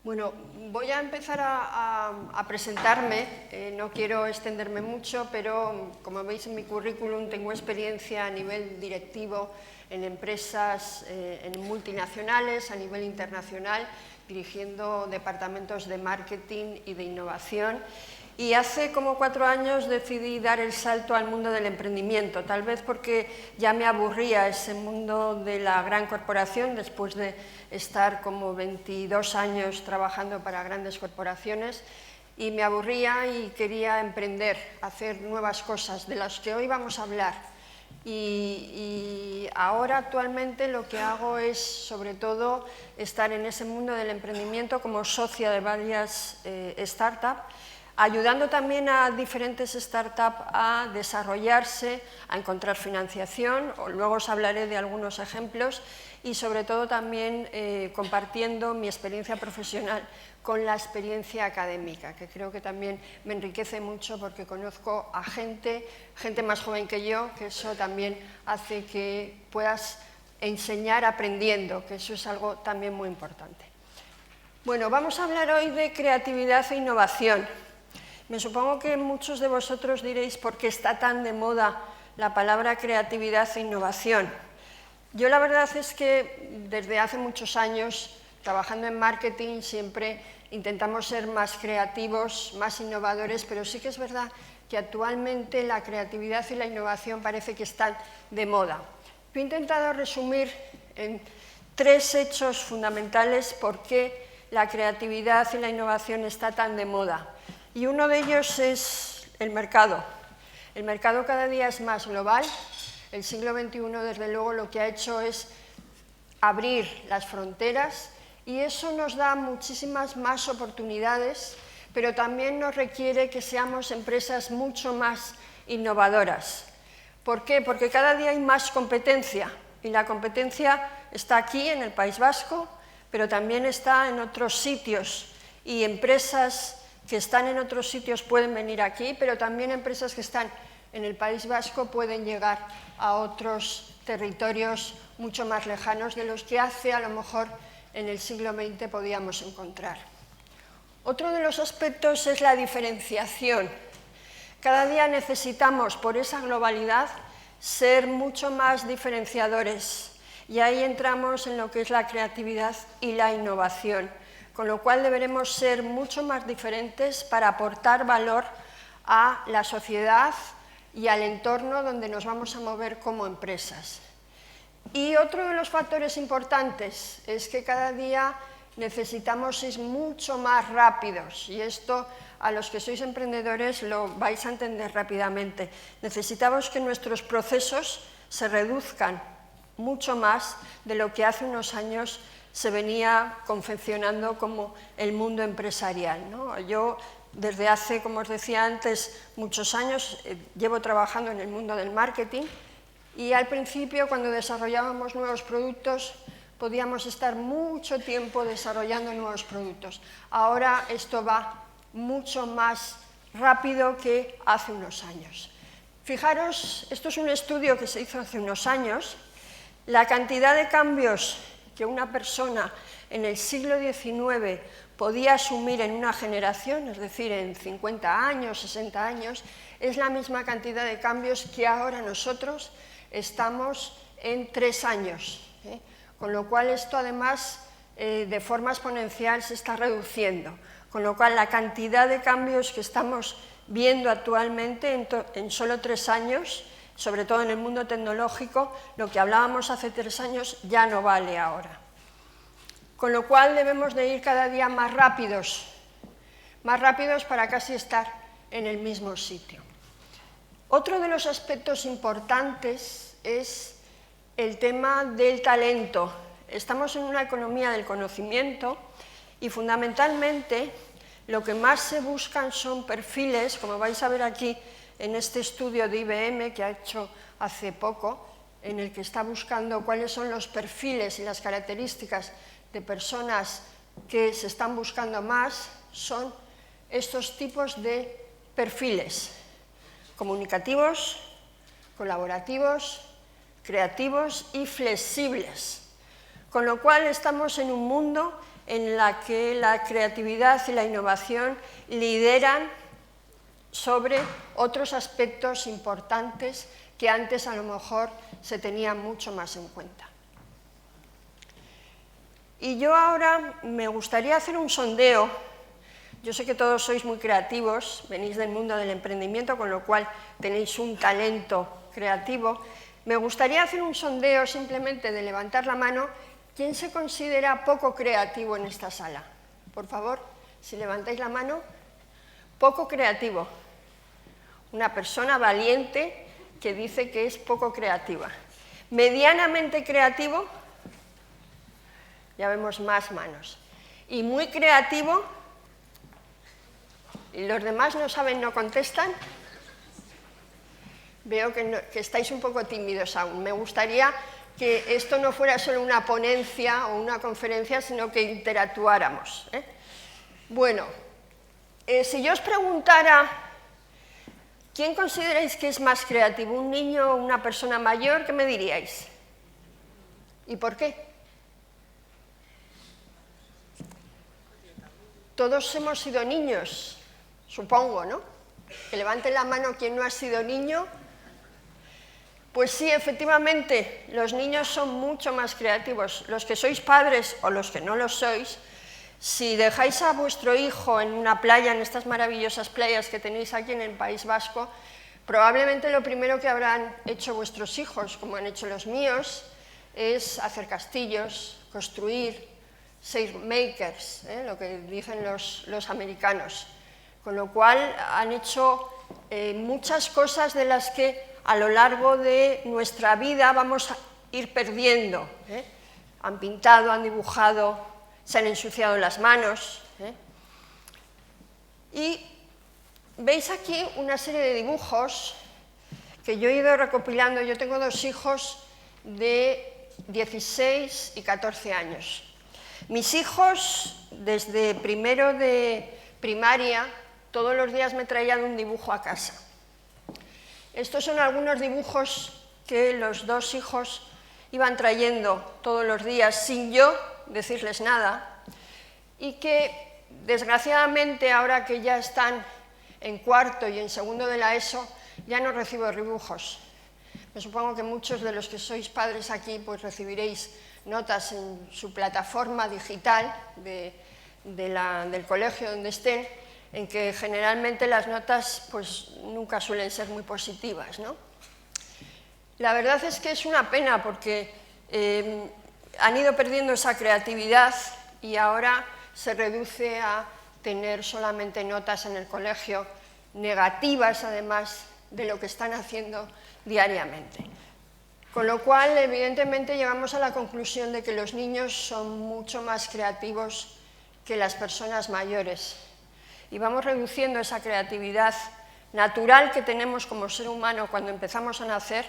Bueno, voy a empezar a presentarme, no quiero extenderme mucho, pero como veis en mi currículum tengo experiencia a nivel directivo en empresas en multinacionales, a nivel internacional, dirigiendo departamentos de marketing y de innovación. Y hace como 4 años decidí dar el salto al mundo del emprendimiento, tal vez porque ya me aburría ese mundo de la gran corporación, después de estar como 22 años trabajando para grandes corporaciones, y me aburría y quería emprender, hacer nuevas cosas de las que hoy vamos a hablar. Y ahora actualmente lo que hago es sobre todo estar en ese mundo del emprendimiento como socia de varias startups, ayudando también a diferentes startups a desarrollarse, a encontrar financiación, luego os hablaré de algunos ejemplos, y sobre todo también compartiendo mi experiencia profesional con la experiencia académica, que creo que también me enriquece mucho porque conozco a gente más joven que yo, que eso también hace que puedas enseñar aprendiendo, que eso es algo también muy importante. Bueno, vamos a hablar hoy de creatividad e innovación. Me supongo que muchos de vosotros diréis por qué está tan de moda la palabra creatividad e innovación. Yo la verdad es que desde hace muchos años, trabajando en marketing, siempre intentamos ser más creativos, más innovadores, pero sí que es verdad que actualmente la creatividad y la innovación parece que están de moda. Yo he intentado resumir en 3 hechos fundamentales por qué la creatividad y la innovación está tan de moda. Y uno de ellos es el mercado. El mercado cada día es más global. El siglo XXI, desde luego, lo que ha hecho es abrir las fronteras y eso nos da muchísimas más oportunidades, pero también nos requiere que seamos empresas mucho más innovadoras. ¿Por qué? Porque cada día hay más competencia y la competencia está aquí, en el País Vasco, pero también está en otros sitios y empresas que están en otros sitios pueden venir aquí, pero también empresas que están en el País Vasco pueden llegar a otros territorios mucho más lejanos de los que hace a lo mejor en el siglo XX podíamos encontrar. Otro de los aspectos es la diferenciación. Cada día necesitamos, por esa globalidad, ser mucho más diferenciadores y ahí entramos en lo que es la creatividad y la innovación, con lo cual deberemos ser mucho más diferentes para aportar valor a la sociedad y al entorno donde nos vamos a mover como empresas. Y otro de los factores importantes es que cada día necesitamos ser mucho más rápidos, y esto a los que sois emprendedores lo vais a entender rápidamente. Necesitamos que nuestros procesos se reduzcan mucho más de lo que hace unos años se venía confeccionando como el mundo empresarial, ¿no? Yo desde hace, como os decía antes, muchos años llevo trabajando en el mundo del marketing y al principio cuando desarrollábamos nuevos productos podíamos estar mucho tiempo desarrollando nuevos productos. Ahora esto va mucho más rápido que hace unos años. Fijaros, esto es un estudio que se hizo hace unos años, la cantidad de cambios que una persona en el siglo XIX podía asumir en una generación, es decir, en 50 años, 60 años, es la misma cantidad de cambios que ahora nosotros estamos en 3 años. Con lo cual esto además de forma exponencial se está reduciendo, con lo cual la cantidad de cambios que estamos viendo actualmente en solo 3 años, sobre todo en el mundo tecnológico, lo que hablábamos hace 3 años ya no vale ahora. Con lo cual debemos de ir cada día más rápidos para casi estar en el mismo sitio. Otro de los aspectos importantes es el tema del talento. Estamos en una economía del conocimiento y fundamentalmente lo que más se buscan son perfiles, como vais a ver aquí en este estudio de IBM que ha hecho hace poco, en el que está buscando cuáles son los perfiles y las características de personas que se están buscando más, son estos tipos de perfiles: comunicativos, colaborativos, creativos y flexibles. Con lo cual estamos en un mundo en la que la creatividad y la innovación lideran sobre otros aspectos importantes que antes a lo mejor se tenían mucho más en cuenta. Y yo ahora me gustaría hacer un sondeo. Yo sé que todos sois muy creativos, venís del mundo del emprendimiento, con lo cual tenéis un talento creativo. Me gustaría hacer un sondeo simplemente de levantar la mano. ¿Quién se considera poco creativo en esta sala? Por favor, si levantáis la mano. Poco creativo. Una persona valiente que dice que es poco creativa. Medianamente creativo, ya vemos más manos. Y muy creativo, y los demás no saben, no contestan. Veo que estáis un poco tímidos aún. Me gustaría que esto no fuera solo una ponencia o una conferencia, sino que interactuáramos, ¿eh? Bueno, si yo os preguntara, ¿quién consideráis que es más creativo, un niño o una persona mayor? ¿Qué me diríais? ¿Y por qué? Todos hemos sido niños, supongo, ¿no? Que levanten la mano quien no ha sido niño. Pues sí, efectivamente, los niños son mucho más creativos. Los que sois padres o los que no lo sois, si dejáis a vuestro hijo en una playa, en estas maravillosas playas que tenéis aquí en el País Vasco, probablemente lo primero que habrán hecho vuestros hijos, como han hecho los míos, es hacer castillos, construir, ser makers, lo que dicen los americanos. Con lo cual han hecho muchas cosas de las que a lo largo de nuestra vida vamos a ir perdiendo. Han pintado, han dibujado, se han ensuciado las manos. Y veis aquí una serie de dibujos que yo he ido recopilando. Yo tengo dos hijos de 16 y 14 años. Mis hijos, desde primero de primaria, todos los días me traían un dibujo a casa. Estos son algunos dibujos que los dos hijos iban trayendo todos los días sin yo decirles nada y que, desgraciadamente, ahora que ya están en cuarto y en segundo de la ESO, ya no recibo dibujos. Me supongo que muchos de los que sois padres aquí pues recibiréis notas en su plataforma digital del colegio donde estén, en que generalmente las notas pues nunca suelen ser muy positivas, ¿no? La verdad es que es una pena porque han ido perdiendo esa creatividad y ahora se reduce a tener solamente notas en el colegio negativas, además de lo que están haciendo diariamente. Con lo cual, evidentemente, llegamos a la conclusión de que los niños son mucho más creativos que las personas mayores. Y vamos reduciendo esa creatividad natural que tenemos como ser humano cuando empezamos a nacer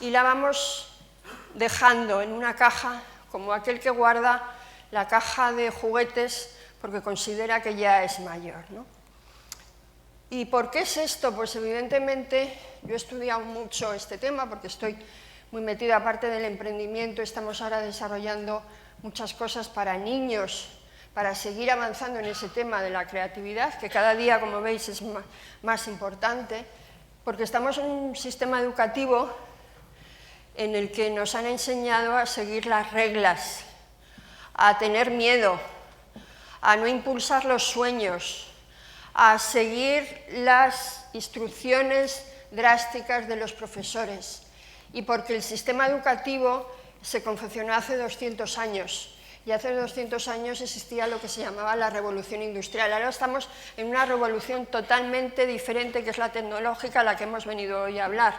y la vamos dejando en una caja, como aquel que guarda la caja de juguetes porque considera que ya es mayor, ¿no? ¿Y por qué es esto? Pues evidentemente yo he estudiado mucho este tema porque estoy muy metida, aparte del emprendimiento, estamos ahora desarrollando muchas cosas para niños, para seguir avanzando en ese tema de la creatividad, que cada día, como veis, es más importante, porque estamos en un sistema educativo en el que nos han enseñado a seguir las reglas, a tener miedo, a no impulsar los sueños, a seguir las instrucciones drásticas de los profesores, y porque el sistema educativo se confeccionó hace 200 años, y hace 200 años existía lo que se llamaba la revolución industrial. Ahora estamos en una revolución totalmente diferente, que es la tecnológica, a la que hemos venido hoy a hablar.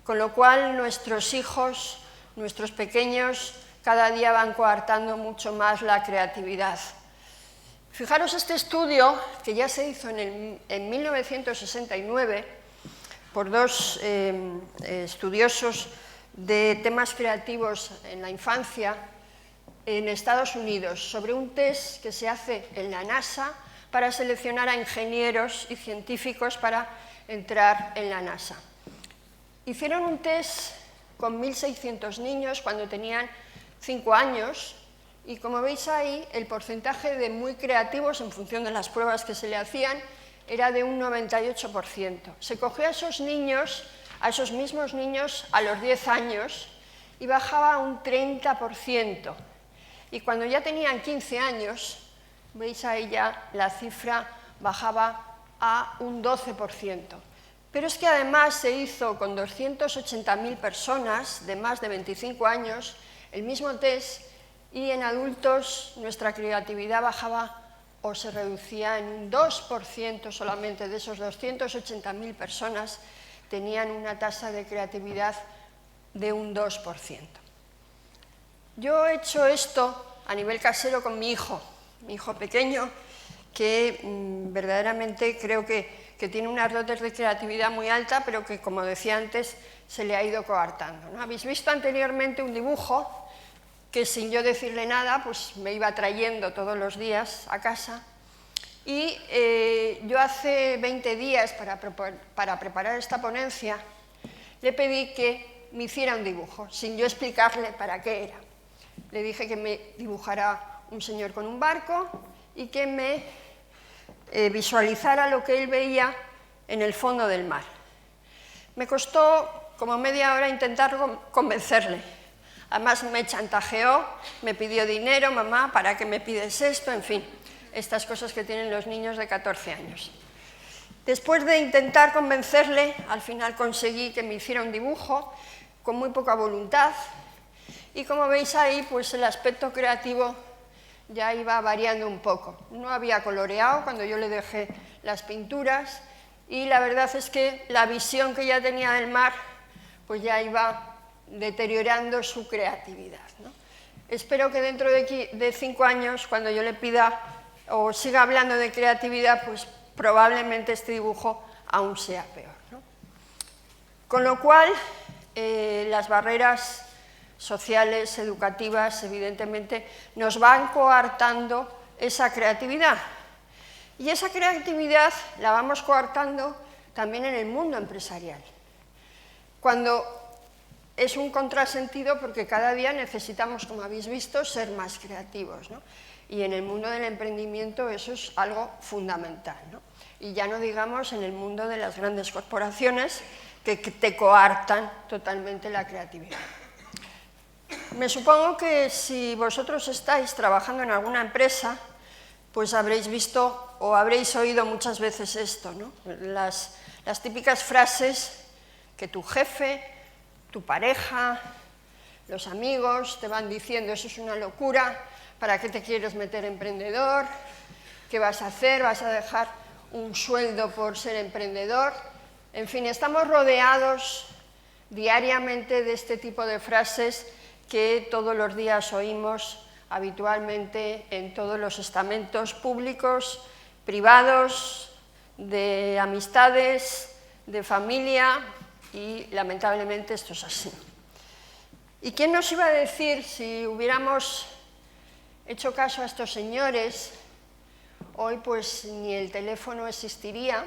Con lo cual, nuestros hijos, nuestros pequeños, cada día van coartando mucho más la creatividad. Fijaros este estudio, que ya se hizo en 1969, por dos estudiosos de temas creativos en la infancia, en Estados Unidos, sobre un test que se hace en la NASA para seleccionar a ingenieros y científicos para entrar en la NASA. Hicieron un test con 1.600 niños cuando tenían 5 años y como veis ahí, el porcentaje de muy creativos, en función de las pruebas que se le hacían, era de un 98%. Se cogió a esos niños, a esos mismos niños, a los 10 años, y bajaba a un 30%. Y cuando ya tenían 15 años, veis ahí ya la cifra bajaba a un 12%. Pero es que además se hizo con 280.000 personas de más de 25 años el mismo test, y en adultos nuestra creatividad bajaba o se reducía en un 2% solamente. De esos 280.000 personas tenían una tasa de creatividad de un 2%. Yo he hecho esto a nivel casero con mi hijo pequeño, que verdaderamente creo que tiene unas dotes de creatividad muy alta, pero que, como decía antes, se le ha ido coartando, ¿no? Habéis visto anteriormente un dibujo que, sin yo decirle nada, pues me iba trayendo todos los días a casa, y yo hace 20 días, para preparar esta ponencia, le pedí que me hiciera un dibujo, sin yo explicarle para qué era. Le dije que me dibujara un señor con un barco y que me visualizara lo que él veía en el fondo del mar. Me costó como media hora intentar convencerle. Además me chantajeó, me pidió dinero: mamá, ¿para qué me pides esto? En fin, estas cosas que tienen los niños de 14 años. Después de intentar convencerle, al final conseguí que me hiciera un dibujo con muy poca voluntad, y como veis ahí, pues el aspecto creativo ya iba variando un poco. No había coloreado cuando yo le dejé las pinturas, y la verdad es que la visión que ya tenía del mar pues ya iba deteriorando su creatividad, ¿no? Espero que dentro de 5 años, cuando yo le pida o siga hablando de creatividad, pues probablemente este dibujo aún sea peor, ¿no? Con lo cual, las barreras sociales, educativas, evidentemente, nos van coartando esa creatividad. Y esa creatividad la vamos coartando también en el mundo empresarial, cuando es un contrasentido, porque cada día necesitamos, como habéis visto, ser más creativos, ¿no? Y en el mundo del emprendimiento eso es algo fundamental, ¿no? Y ya no digamos en el mundo de las grandes corporaciones, que te coartan totalmente la creatividad. Me supongo que si vosotros estáis trabajando en alguna empresa, pues habréis visto o habréis oído muchas veces esto, ¿no? Las típicas frases que tu jefe, tu pareja, los amigos te van diciendo: eso es una locura, ¿para qué te quieres meter emprendedor? ¿Qué vas a hacer? ¿Vas a dejar un sueldo por ser emprendedor? En fin, estamos rodeados diariamente de este tipo de frases que todos los días oímos habitualmente en todos los estamentos públicos, privados, de amistades, de familia, y lamentablemente esto es así. ¿Y quién nos iba a decir, si hubiéramos hecho caso a estos señores, hoy pues ni el teléfono existiría,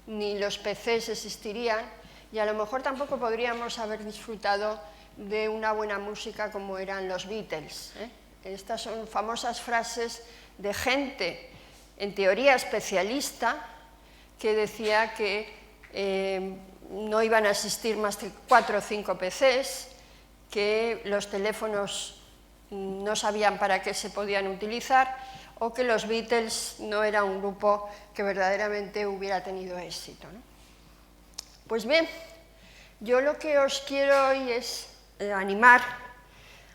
ni los PCs existirían, y a lo mejor tampoco podríamos haber disfrutado de una buena música como eran los Beatles, ¿eh? Estas son famosas frases de gente, en teoría especialista, que decía que no iban a existir más que 4 o 5 PCs, que los teléfonos no sabían para qué se podían utilizar, o que los Beatles no era un grupo que verdaderamente hubiera tenido éxito, ¿no? Pues bien, yo lo que os quiero hoy es animar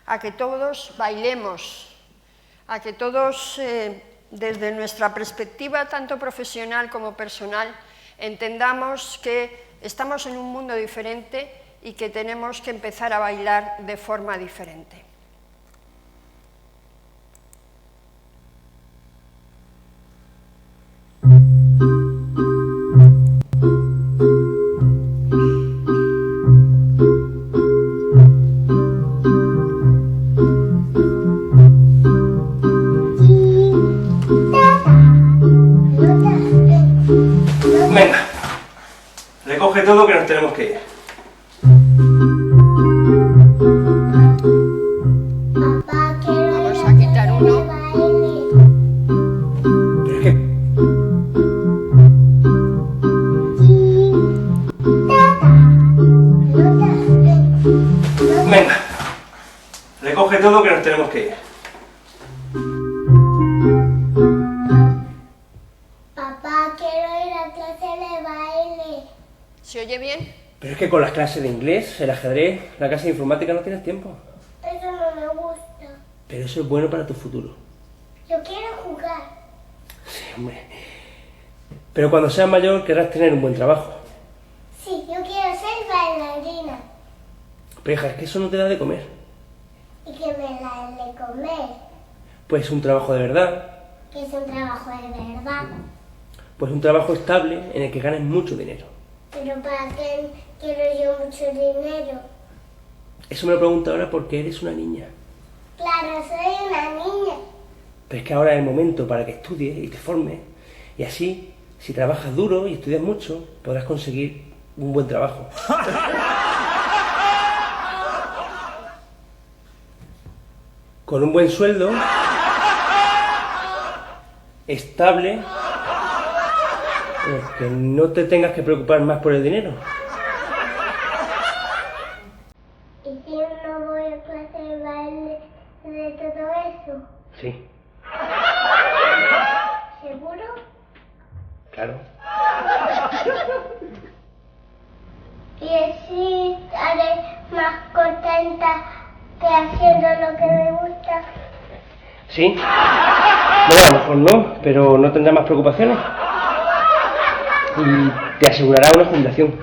a que todos bailemos, a que todos, desde nuestra perspectiva tanto profesional como personal, entendamos que estamos en un mundo diferente y que tenemos que empezar a bailar de forma diferente. Venga, recoge todo que nos tenemos que ir. Vamos a nos tenemos que ir. Papá, quiero ir a clase de baile. ¿Se oye bien? Pero es que con las clases de inglés, el ajedrez, la clase de informática no tienes tiempo. Eso no me gusta. Pero eso es bueno para tu futuro. Yo quiero jugar. Sí, hombre. Pero cuando seas mayor querrás tener un buen trabajo. Sí, yo quiero ser bailarina. Pero hija, es que eso no te da de comer. Y que me la de comer. Pues un trabajo de verdad, Que es un trabajo de verdad. pues un trabajo estable en el que ganes mucho dinero. Pero ¿para qué quiero yo mucho dinero? Eso me lo pregunto ahora porque eres una niña. Claro, soy una niña. Pero es que ahora es el momento para que estudies y te formes. Y así, si trabajas duro y estudias mucho, podrás conseguir un buen trabajo. Con un buen sueldo, estable, que no te tengas que preocupar más por el dinero. ¿Y si no voy a clase de baile de todo eso? Sí, ¿Seguro? claro. Y así estaré más contenta que haciendo lo que me gusta. Sí. Bueno, a lo mejor no, pero no tendrás más preocupaciones. Y te asegurará una jubilación.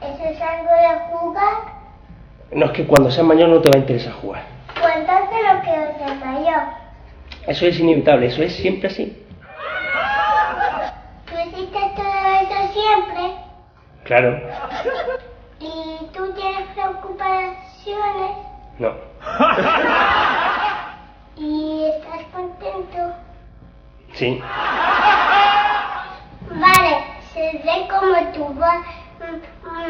¿Eso es algo de jugar? No, es que cuando seas mayor no te va a interesar jugar. Pues entonces no quiero ser mayor. Eso es inevitable, eso es siempre así. ¿Tú hiciste todo eso siempre? Claro. ¿Y tú tienes preocupaciones? No. ¿Y estás contento? Sí. Vale, seré como tú.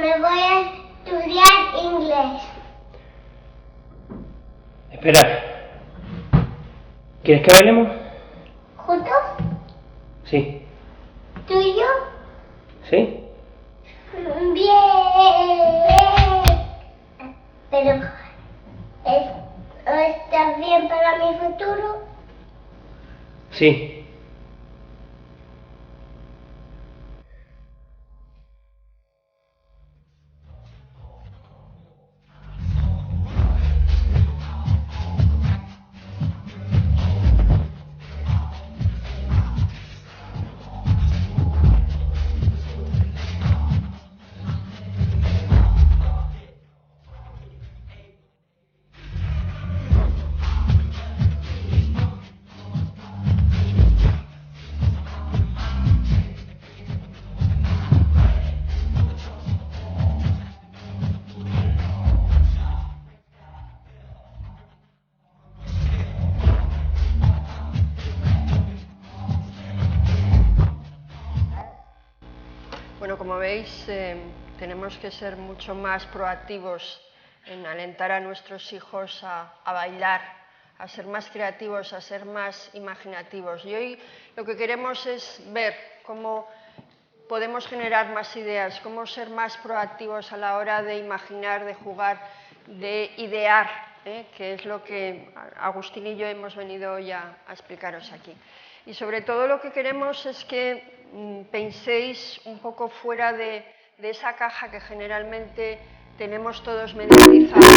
Me voy a estudiar inglés. Espera. ¿Quieres que bailemos? ¿Juntos? Sí. ¿Tú y yo? ¿Sí? Bien. Pero, ¿estás bien para mi futuro? Sí. Bueno, como veis, tenemos que ser mucho más proactivos en alentar a nuestros hijos a bailar, a ser más creativos, a ser más imaginativos. Y hoy lo que queremos es ver cómo podemos generar más ideas, cómo ser más proactivos a la hora de imaginar, de jugar, de idear, que es lo que Agustín y yo hemos venido hoy a explicaros aquí. Y sobre todo lo que queremos es que penséis un poco fuera de esa caja que generalmente tenemos todos mentalizados,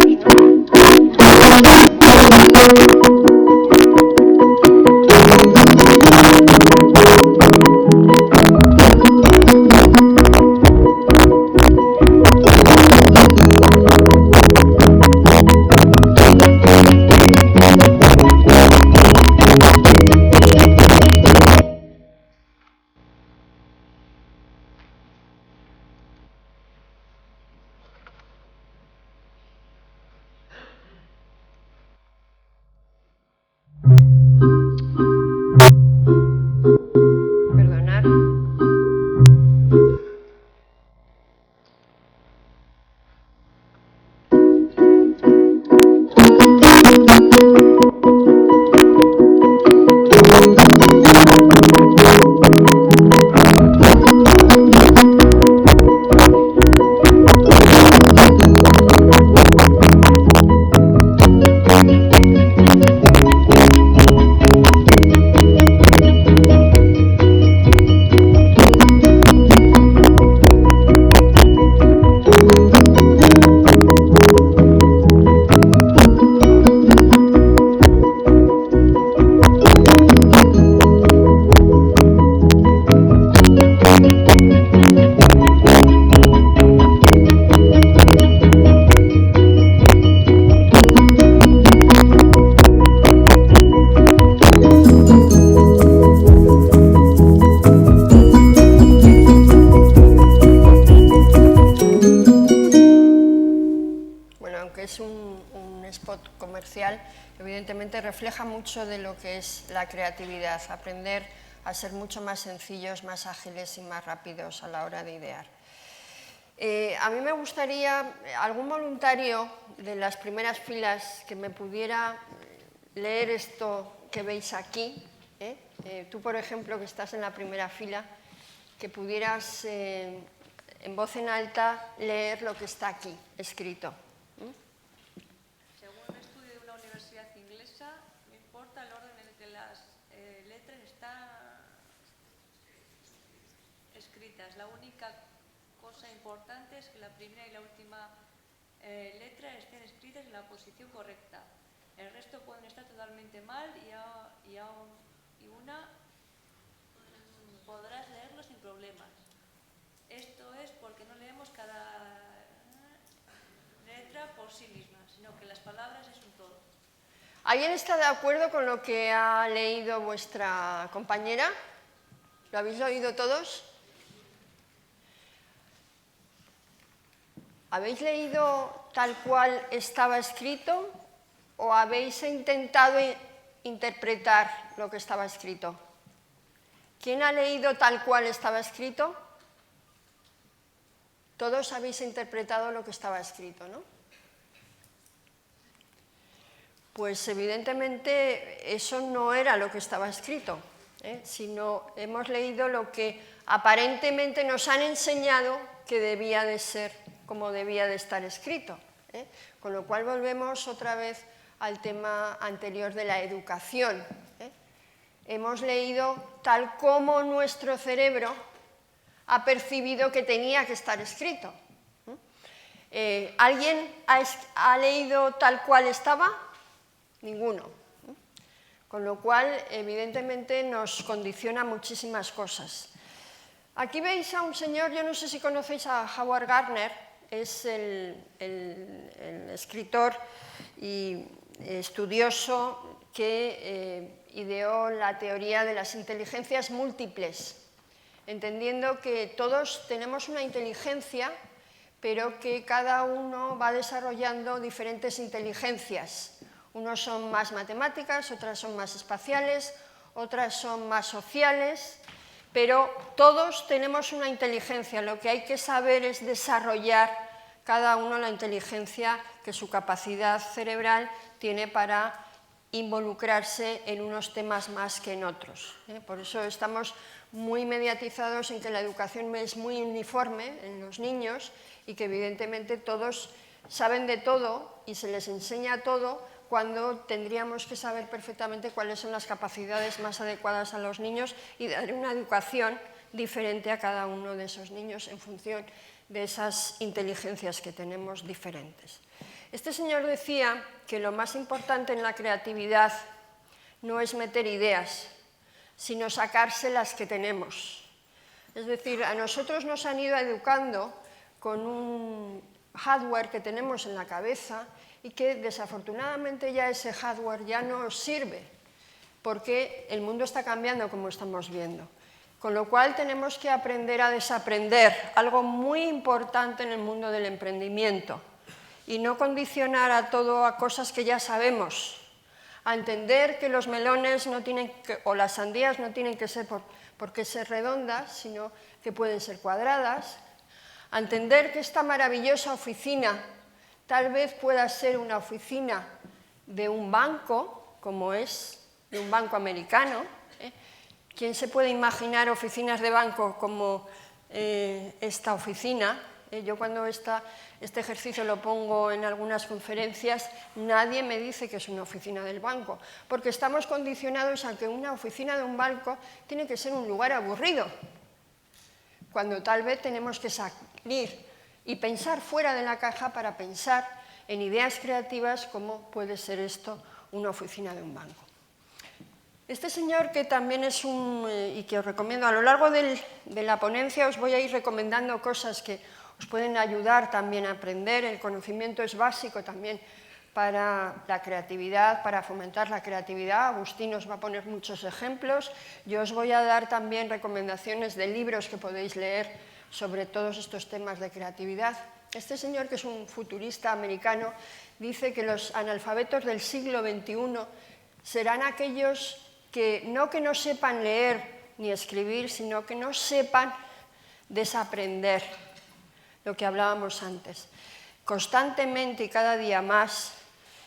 refleja mucho de lo que es la creatividad, aprender a ser mucho más sencillos, más ágiles y más rápidos a la hora de idear. A mí me gustaría algún voluntario de las primeras filas que me pudiera leer esto que veis aquí. Tú, por ejemplo, que estás en la primera fila, que pudieras en voz en alta leer lo que está aquí escrito. Según un estudio de una universidad inglesa, no importa el orden en el que las letras están escritas. La única cosa importante es que la primera y la última letra estén escritas en la posición correcta. El resto pueden estar totalmente mal y una podrás leerlo sin problemas. Esto es porque no leemos cada letra por sí misma, sino que las palabras es un todo. ¿Alguien está de acuerdo con lo que ha leído vuestra compañera? ¿Lo habéis oído todos? ¿Habéis leído tal cual estaba escrito o habéis intentado interpretar lo que estaba escrito? ¿Quién ha leído tal cual estaba escrito? Todos habéis interpretado lo que estaba escrito, ¿no? Pues evidentemente eso no era lo que estaba escrito, sino hemos leído lo que aparentemente nos han enseñado que debía de ser, como debía de estar escrito. Con lo cual volvemos otra vez al tema anterior de la educación. Hemos leído tal como nuestro cerebro ha percibido que tenía que estar escrito. ¿Alguien ha leído tal cual estaba? Ninguno. Con lo cual, evidentemente, nos condiciona muchísimas cosas. Aquí veis a un señor, yo no sé si conocéis a Howard Gardner, es el escritor y estudioso que ideó la teoría de las inteligencias múltiples, entendiendo que todos tenemos una inteligencia, pero que cada uno va desarrollando diferentes inteligencias. Unos son más matemáticas, otras son más espaciales, otras son más sociales, pero todos tenemos una inteligencia. Lo que hay que saber es desarrollar cada uno la inteligencia que su capacidad cerebral tiene para involucrarse en unos temas más que en otros. Por eso estamos muy mediatizados en que la educación es muy uniforme en los niños y que evidentemente todos saben de todo y se les enseña todo, cuando tendríamos que saber perfectamente cuáles son las capacidades más adecuadas a los niños y dar una educación diferente a cada uno de esos niños en función de esas inteligencias que tenemos diferentes. Este señor decía que lo más importante en la creatividad no es meter ideas, sino sacarse las que tenemos. Es decir, a nosotros nos han ido educando con un hardware que tenemos en la cabeza y que desafortunadamente ya ese hardware ya no sirve, porque el mundo está cambiando como estamos viendo. Con lo cual tenemos que aprender a desaprender, algo muy importante en el mundo del emprendimiento, y no condicionar a todo a cosas que ya sabemos, a entender que los melones no tienen o las sandías no tienen que ser por qué ser redondas, sino que pueden ser cuadradas, a entender que esta maravillosa oficina tal vez pueda ser una oficina de un banco, como es de un banco americano. ¿Quién se puede imaginar oficinas de banco como esta oficina? Yo cuando este ejercicio lo pongo en algunas conferencias, nadie me dice que es una oficina del banco, porque estamos condicionados a que una oficina de un banco tiene que ser un lugar aburrido, cuando tal vez tenemos que salir y pensar fuera de la caja para pensar en ideas creativas como puede ser esto, una oficina de un banco. Este señor, que también es y que os recomiendo, a lo largo de la ponencia os voy a ir recomendando cosas que os pueden ayudar también a aprender. El conocimiento es básico también para la creatividad, para fomentar la creatividad. Agustín os va a poner muchos ejemplos. Yo os voy a dar también recomendaciones de libros que podéis leer sobre todos estos temas de creatividad. Este señor, que es un futurista americano, dice que los analfabetos del siglo XXI serán aquellos que no sepan leer ni escribir, sino que no sepan desaprender, lo que hablábamos antes. Constantemente y cada día más,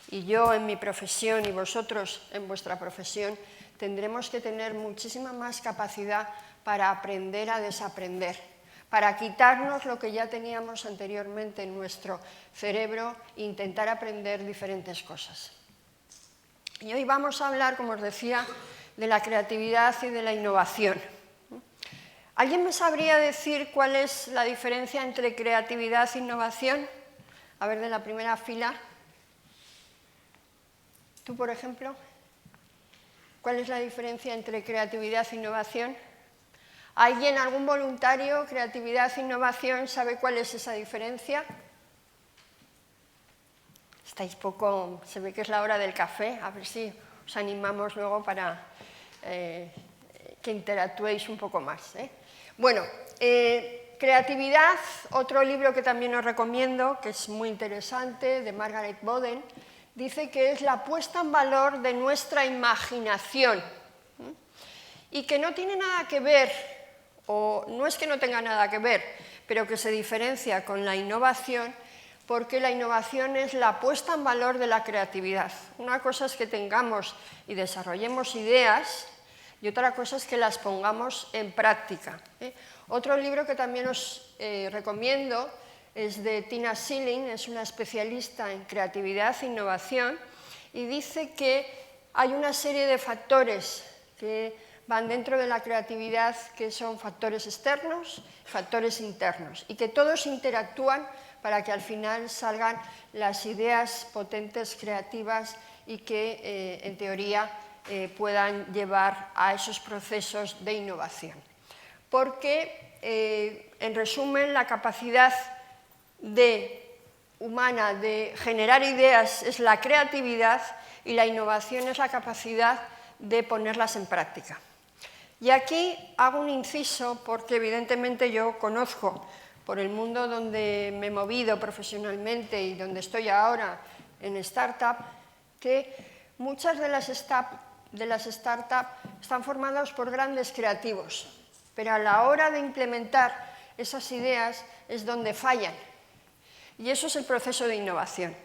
y yo en mi profesión y vosotros en vuestra profesión, tendremos que tener muchísima más capacidad para aprender a desaprender, para quitarnos lo que ya teníamos anteriormente en nuestro cerebro e intentar aprender diferentes cosas. Y hoy vamos a hablar, como os decía, de la creatividad y de la innovación. ¿Alguien me sabría decir cuál es la diferencia entre creatividad e innovación? A ver, de la primera fila. ¿Tú, por ejemplo? ¿Cuál es la diferencia entre creatividad e innovación? ¿Alguien, algún voluntario, creatividad e innovación, sabe cuál es esa diferencia? Estáis poco, se ve que es la hora del café, a ver si os animamos luego para que interactuéis un poco más. Bueno, creatividad, otro libro que también os recomiendo, que es muy interesante, de Margaret Boden, dice que es la puesta en valor de nuestra imaginación y que no tiene nada que ver, o no es que no tenga nada que ver, pero que se diferencia con la innovación, porque la innovación es la puesta en valor de la creatividad. Una cosa es que tengamos y desarrollemos ideas y otra cosa es que las pongamos en práctica. Otro libro que también os recomiendo es de Tina Schilling, es una especialista en creatividad e innovación, y dice que hay una serie de factores que van dentro de la creatividad que son factores externos, factores internos, y que todos interactúan para que al final salgan las ideas potentes, creativas y que en teoría puedan llevar a esos procesos de innovación. Porque, en resumen, la capacidad humana de generar ideas es la creatividad y la innovación es la capacidad de ponerlas en práctica. Y aquí hago un inciso porque evidentemente yo conozco por el mundo donde me he movido profesionalmente y donde estoy ahora en startup, que muchas de las startups están formadas por grandes creativos, pero a la hora de implementar esas ideas es donde fallan. Y eso es el proceso de innovación.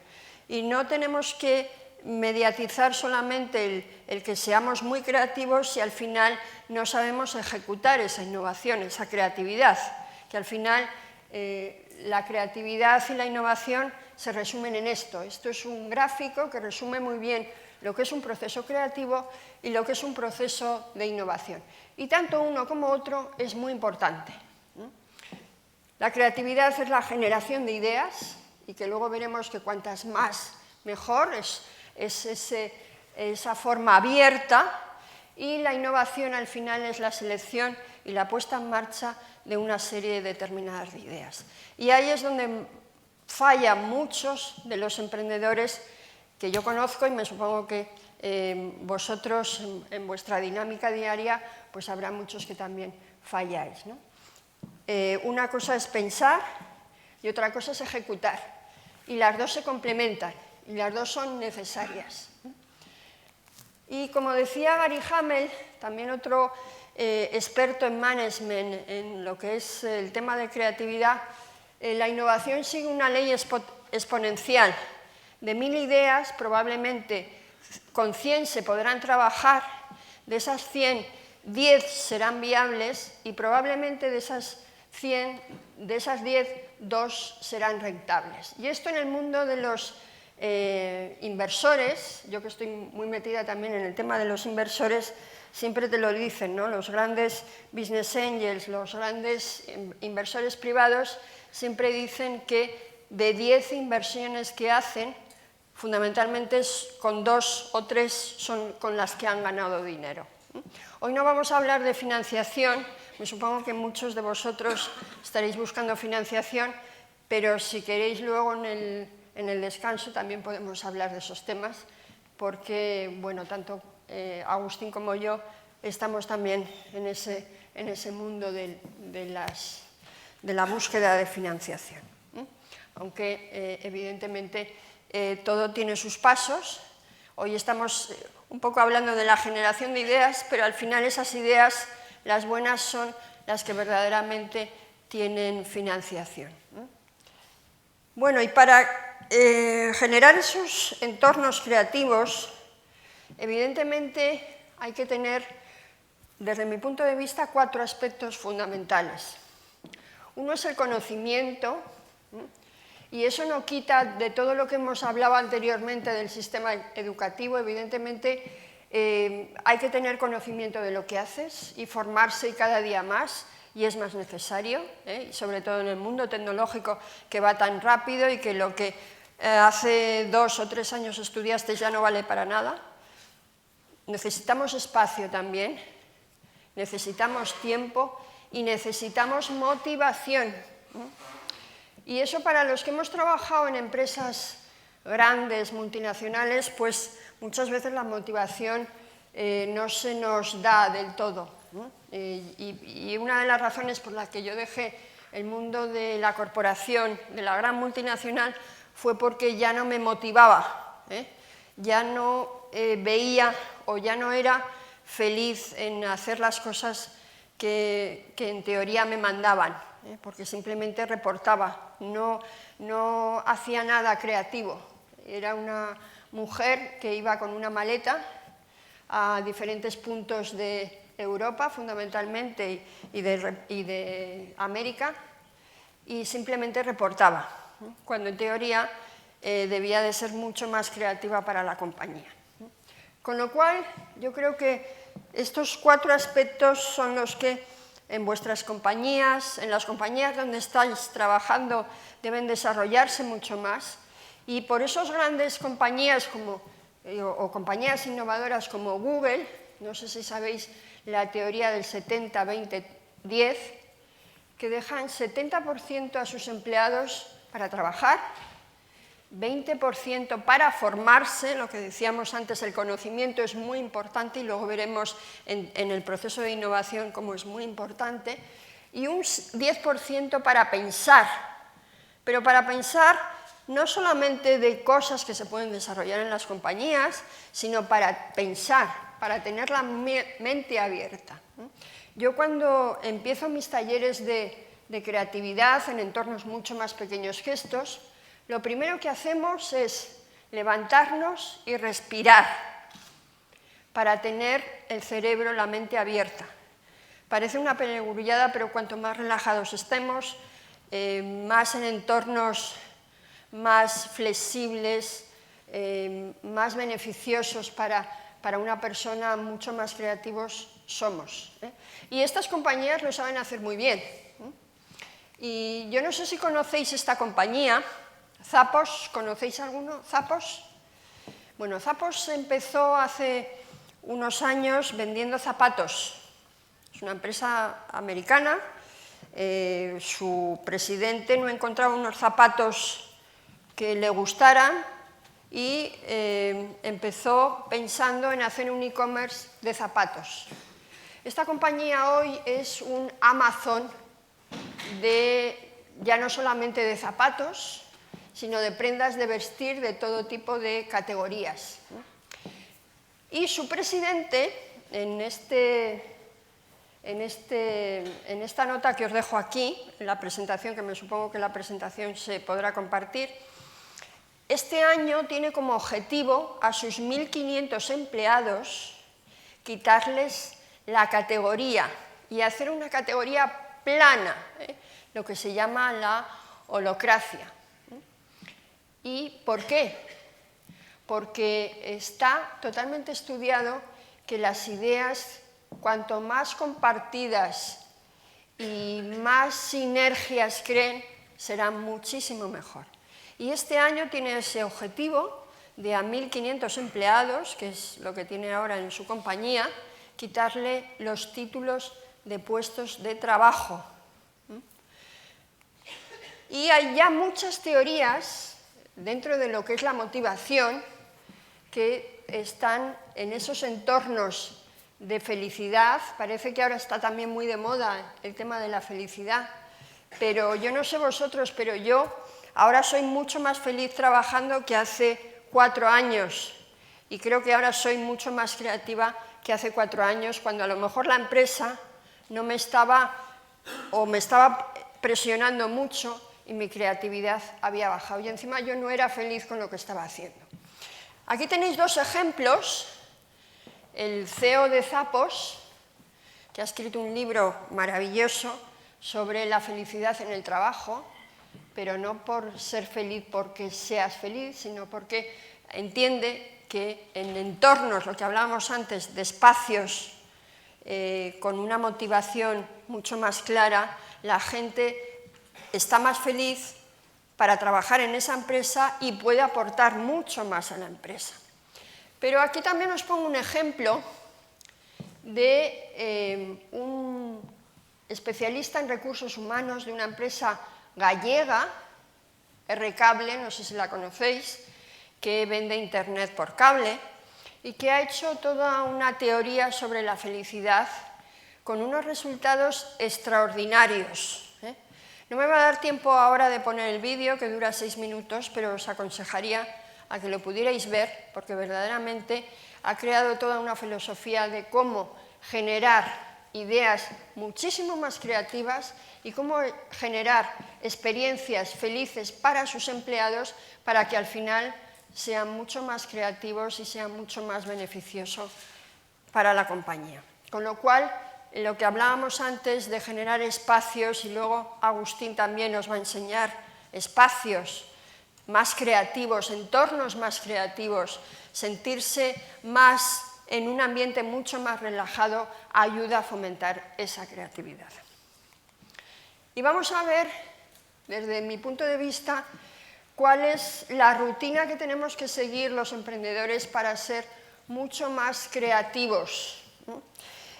Y no tenemos que mediatizar solamente el que seamos muy creativos si al final no sabemos ejecutar esa innovación, esa creatividad, que al final la creatividad y la innovación se resumen en esto. Esto es un gráfico que resume muy bien lo que es un proceso creativo y lo que es un proceso de innovación. Y tanto uno como otro es muy importante. La creatividad es la generación de ideas y que luego veremos que cuantas más mejor, es esa forma abierta, y la innovación al final es la selección y la puesta en marcha de una serie determinada de ideas. Y ahí es donde fallan muchos de los emprendedores que yo conozco y me supongo que vosotros en vuestra dinámica diaria pues habrá muchos que también falláis, ¿no? Una cosa es pensar y otra cosa es ejecutar, y las dos se complementan y las dos son necesarias. Y como decía Gary Hamel, también otro experto en management, en lo que es el tema de creatividad, la innovación sigue una ley exponencial. De 1000 ideas, probablemente con 100 se podrán trabajar, de esas 100, 10 serán viables y probablemente de esas 100, de esas 10, 2 serán rentables. Y esto en el mundo de los inversores, yo que estoy muy metida también en el tema de los inversores, siempre te lo dicen, ¿no? Los grandes business angels, los grandes inversores privados, siempre dicen que de 10 inversiones que hacen, fundamentalmente con 2 o 3 son con las que han ganado dinero. Hoy no vamos a hablar de financiación, me supongo que muchos de vosotros estaréis buscando financiación, pero si queréis luego en el descanso también podemos hablar de esos temas, porque, bueno, tanto Agustín como yo estamos también en ese mundo de la búsqueda de financiación. Aunque, evidentemente, todo tiene sus pasos. Hoy estamos un poco hablando de la generación de ideas, pero al final esas ideas, las buenas, son las que verdaderamente tienen financiación. Bueno, y para generar esos entornos creativos, evidentemente hay que tener, desde mi punto de vista, 4 aspectos fundamentales. Uno es el conocimiento, y eso no quita de todo lo que hemos hablado anteriormente del sistema educativo. Evidentemente hay que tener conocimiento de lo que haces y formarse y cada día más, y es más necesario, y sobre todo en el mundo tecnológico que va tan rápido y que lo que hace 2 o 3 años estudiaste ya no vale para nada. Necesitamos espacio también, necesitamos tiempo y necesitamos motivación. Y eso, para los que hemos trabajado en empresas grandes, multinacionales, pues muchas veces la motivación no se nos da del todo, ¿no? Y una de las razones por las que yo dejé el mundo de la corporación, de la gran multinacional, fue porque ya no me motivaba, ya no veía o ya no era feliz en hacer las cosas que en teoría me mandaban, porque simplemente reportaba, no hacía nada creativo. Era una mujer que iba con una maleta a diferentes puntos de Europa, fundamentalmente, y de América, y simplemente reportaba, cuando en teoría debía de ser mucho más creativa para la compañía. Con lo cual, yo creo que estos 4 aspectos son los que en vuestras compañías, en las compañías donde estáis trabajando, deben desarrollarse mucho más, y por esos grandes compañías o compañías innovadoras como Google, no sé si sabéis la teoría del 70-20-10, que dejan 70% a sus empleados para trabajar, 20% para formarse. Lo que decíamos antes, el conocimiento es muy importante y luego veremos en el proceso de innovación cómo es muy importante, y un 10% para pensar, pero para pensar no solamente de cosas que se pueden desarrollar en las compañías, sino para pensar, para tener la mente abierta. Yo, cuando empiezo mis talleres de creatividad en entornos mucho más pequeños que estos, lo primero que hacemos es levantarnos y respirar para tener el cerebro, la mente abierta. Parece una perogrullada, pero cuanto más relajados estemos, más en entornos más flexibles, más beneficiosos para una persona, mucho más creativos somos. Y estas compañías lo saben hacer muy bien. Y yo no sé si conocéis esta compañía, Zappos. ¿Conocéis alguno? ¿Zappos? Bueno, Zappos empezó hace unos años vendiendo zapatos. Es una empresa americana. Su presidente no encontraba unos zapatos que le gustaran y empezó pensando en hacer un e-commerce de zapatos. Esta compañía hoy es un Amazon ya no solamente de zapatos, sino de prendas de vestir de todo tipo de categorías. Y su presidente, en esta nota que os dejo aquí, en la presentación, que me supongo que la presentación se podrá compartir, este año tiene como objetivo a sus 1.500 empleados quitarles la categoría y hacer una categoría plana, lo que se llama la holocracia. ¿Y por qué? Porque está totalmente estudiado que las ideas, cuanto más compartidas y más sinergias creen, serán muchísimo mejor. Y este año tiene ese objetivo de a 1.500 empleados, que es lo que tiene ahora en su compañía, quitarle los títulos de puestos de trabajo. Y hay ya muchas teorías dentro de lo que es la motivación que están en esos entornos de felicidad. Parece que ahora está también muy de moda el tema de la felicidad, pero yo no sé vosotros, pero yo ahora soy mucho más feliz trabajando que hace 4 años. y creo que ahora soy mucho más creativa que hace 4 años, cuando a lo mejor la empresa no me estaba o me estaba presionando mucho y mi creatividad había bajado. Y encima yo no era feliz con lo que estaba haciendo. Aquí tenéis 2 ejemplos. El CEO de Zappos, que ha escrito un libro maravilloso sobre la felicidad en el trabajo, pero no por ser feliz porque seas feliz, sino porque entiende que en entornos, lo que hablábamos antes, de espacios con una motivación mucho más clara, la gente está más feliz para trabajar en esa empresa y puede aportar mucho más a la empresa. Pero aquí también os pongo un ejemplo de un especialista en recursos humanos de una empresa gallega, R-Cable, no sé si la conocéis, que vende internet por cable y que ha hecho toda una teoría sobre la felicidad con unos resultados extraordinarios. No me va a dar tiempo ahora de poner el vídeo, que dura 6 minutos, pero os aconsejaría a que lo pudierais ver, porque verdaderamente ha creado toda una filosofía de cómo generar ideas muchísimo más creativas y cómo generar experiencias felices para sus empleados para que al final sean mucho más creativos y sean mucho más beneficiosos para la compañía. Con lo cual, lo que hablábamos antes de generar espacios, y luego Agustín también nos va a enseñar espacios más creativos, entornos más creativos, sentirse más en un ambiente mucho más relajado, ayuda a fomentar esa creatividad. Y vamos a ver, desde mi punto de vista, cuál es la rutina que tenemos que seguir los emprendedores para ser mucho más creativos.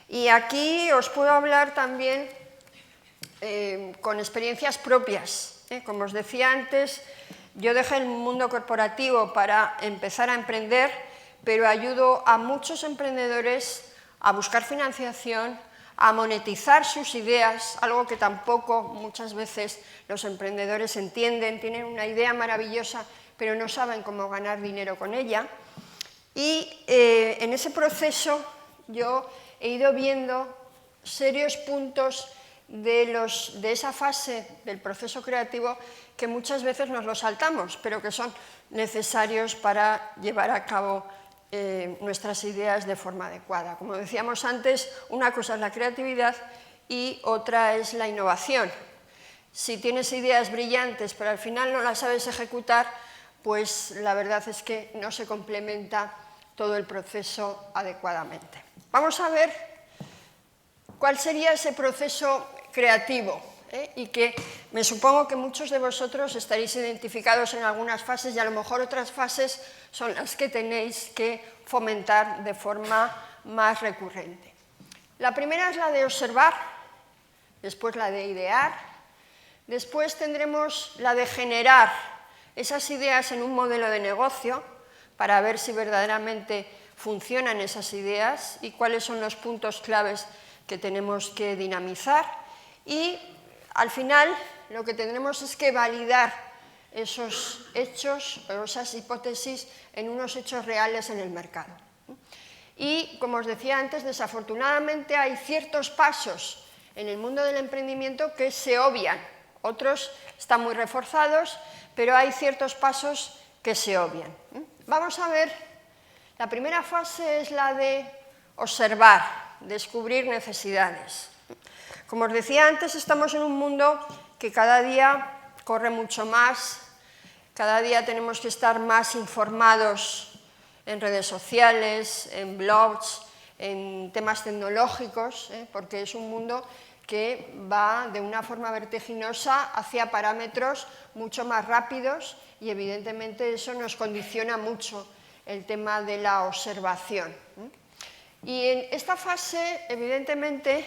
Y aquí os puedo hablar también con experiencias propias. Como os decía antes, yo dejé el mundo corporativo para empezar a emprender, pero ayudo a muchos emprendedores a buscar financiación, a monetizar sus ideas, algo que tampoco muchas veces los emprendedores entienden. Tienen una idea maravillosa, pero no saben cómo ganar dinero con ella. Y en ese proceso yo he ido viendo serios puntos de esa fase del proceso creativo que muchas veces nos los saltamos, pero que son necesarios para llevar a cabo nuestras ideas de forma adecuada. Como decíamos antes, una cosa es la creatividad y otra es la innovación. Si tienes ideas brillantes pero al final no las sabes ejecutar, pues la verdad es que no se complementa todo el proceso adecuadamente. Vamos a ver cuál sería ese proceso creativo, y que me supongo que muchos de vosotros estaréis identificados en algunas fases y a lo mejor otras fases son las que tenéis que fomentar de forma más recurrente. La primera es la de observar, después la de idear, después tendremos la de generar esas ideas en un modelo de negocio para ver si verdaderamente funcionan esas ideas y cuáles son los puntos claves que tenemos que dinamizar. Y al final lo que tendremos es que validar esos hechos o esas hipótesis en unos hechos reales en el mercado. Y como os decía antes, desafortunadamente hay ciertos pasos en el mundo del emprendimiento que se obvian, otros están muy reforzados, pero hay ciertos pasos que se obvian. Vamos a ver, la primera fase es la de observar, descubrir necesidades. Como os decía antes, estamos en un mundo que cada día corre mucho más, cada día tenemos que estar más informados en redes sociales, en blogs, en temas tecnológicos, porque es un mundo que va de una forma vertiginosa hacia parámetros mucho más rápidos y evidentemente eso nos condiciona mucho el tema de la observación. Y en esta fase, evidentemente,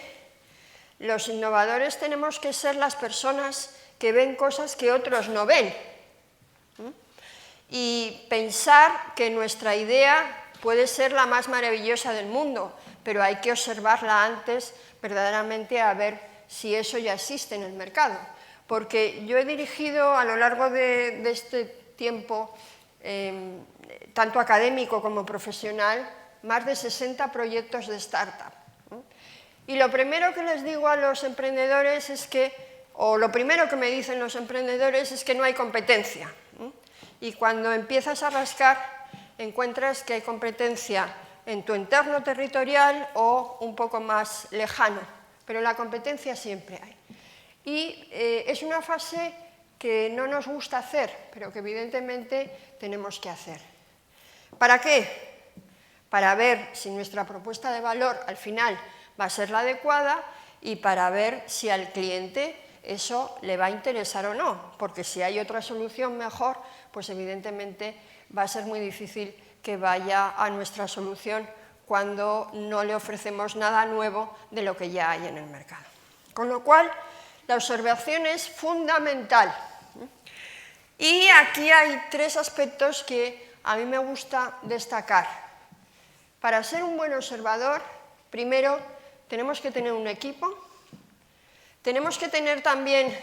los innovadores tenemos que ser las personas que ven cosas que otros no ven y pensar que nuestra idea puede ser la más maravillosa del mundo, pero hay que observarla antes verdaderamente a ver si eso ya existe en el mercado. Porque yo he dirigido a lo largo de este tiempo tanto académico como profesional, más de 60 proyectos de startup. Y lo primero que les digo a los emprendedores es que, o lo primero que me dicen los emprendedores es que no hay competencia. Y cuando empiezas a rascar, encuentras que hay competencia en tu entorno territorial o un poco más lejano, pero la competencia siempre hay. Y es una fase que no nos gusta hacer, pero que evidentemente tenemos que hacer. ¿Para qué? Para ver si nuestra propuesta de valor al final va a ser la adecuada y para ver si al cliente eso le va a interesar o no, porque si hay otra solución mejor, pues evidentemente va a ser muy difícil que vaya a nuestra solución cuando no le ofrecemos nada nuevo de lo que ya hay en el mercado. Con lo cual, la observación es fundamental. Y aquí hay 3 aspectos que a mí me gusta destacar. Para ser un buen observador, primero tenemos que tener un equipo, tenemos que tener también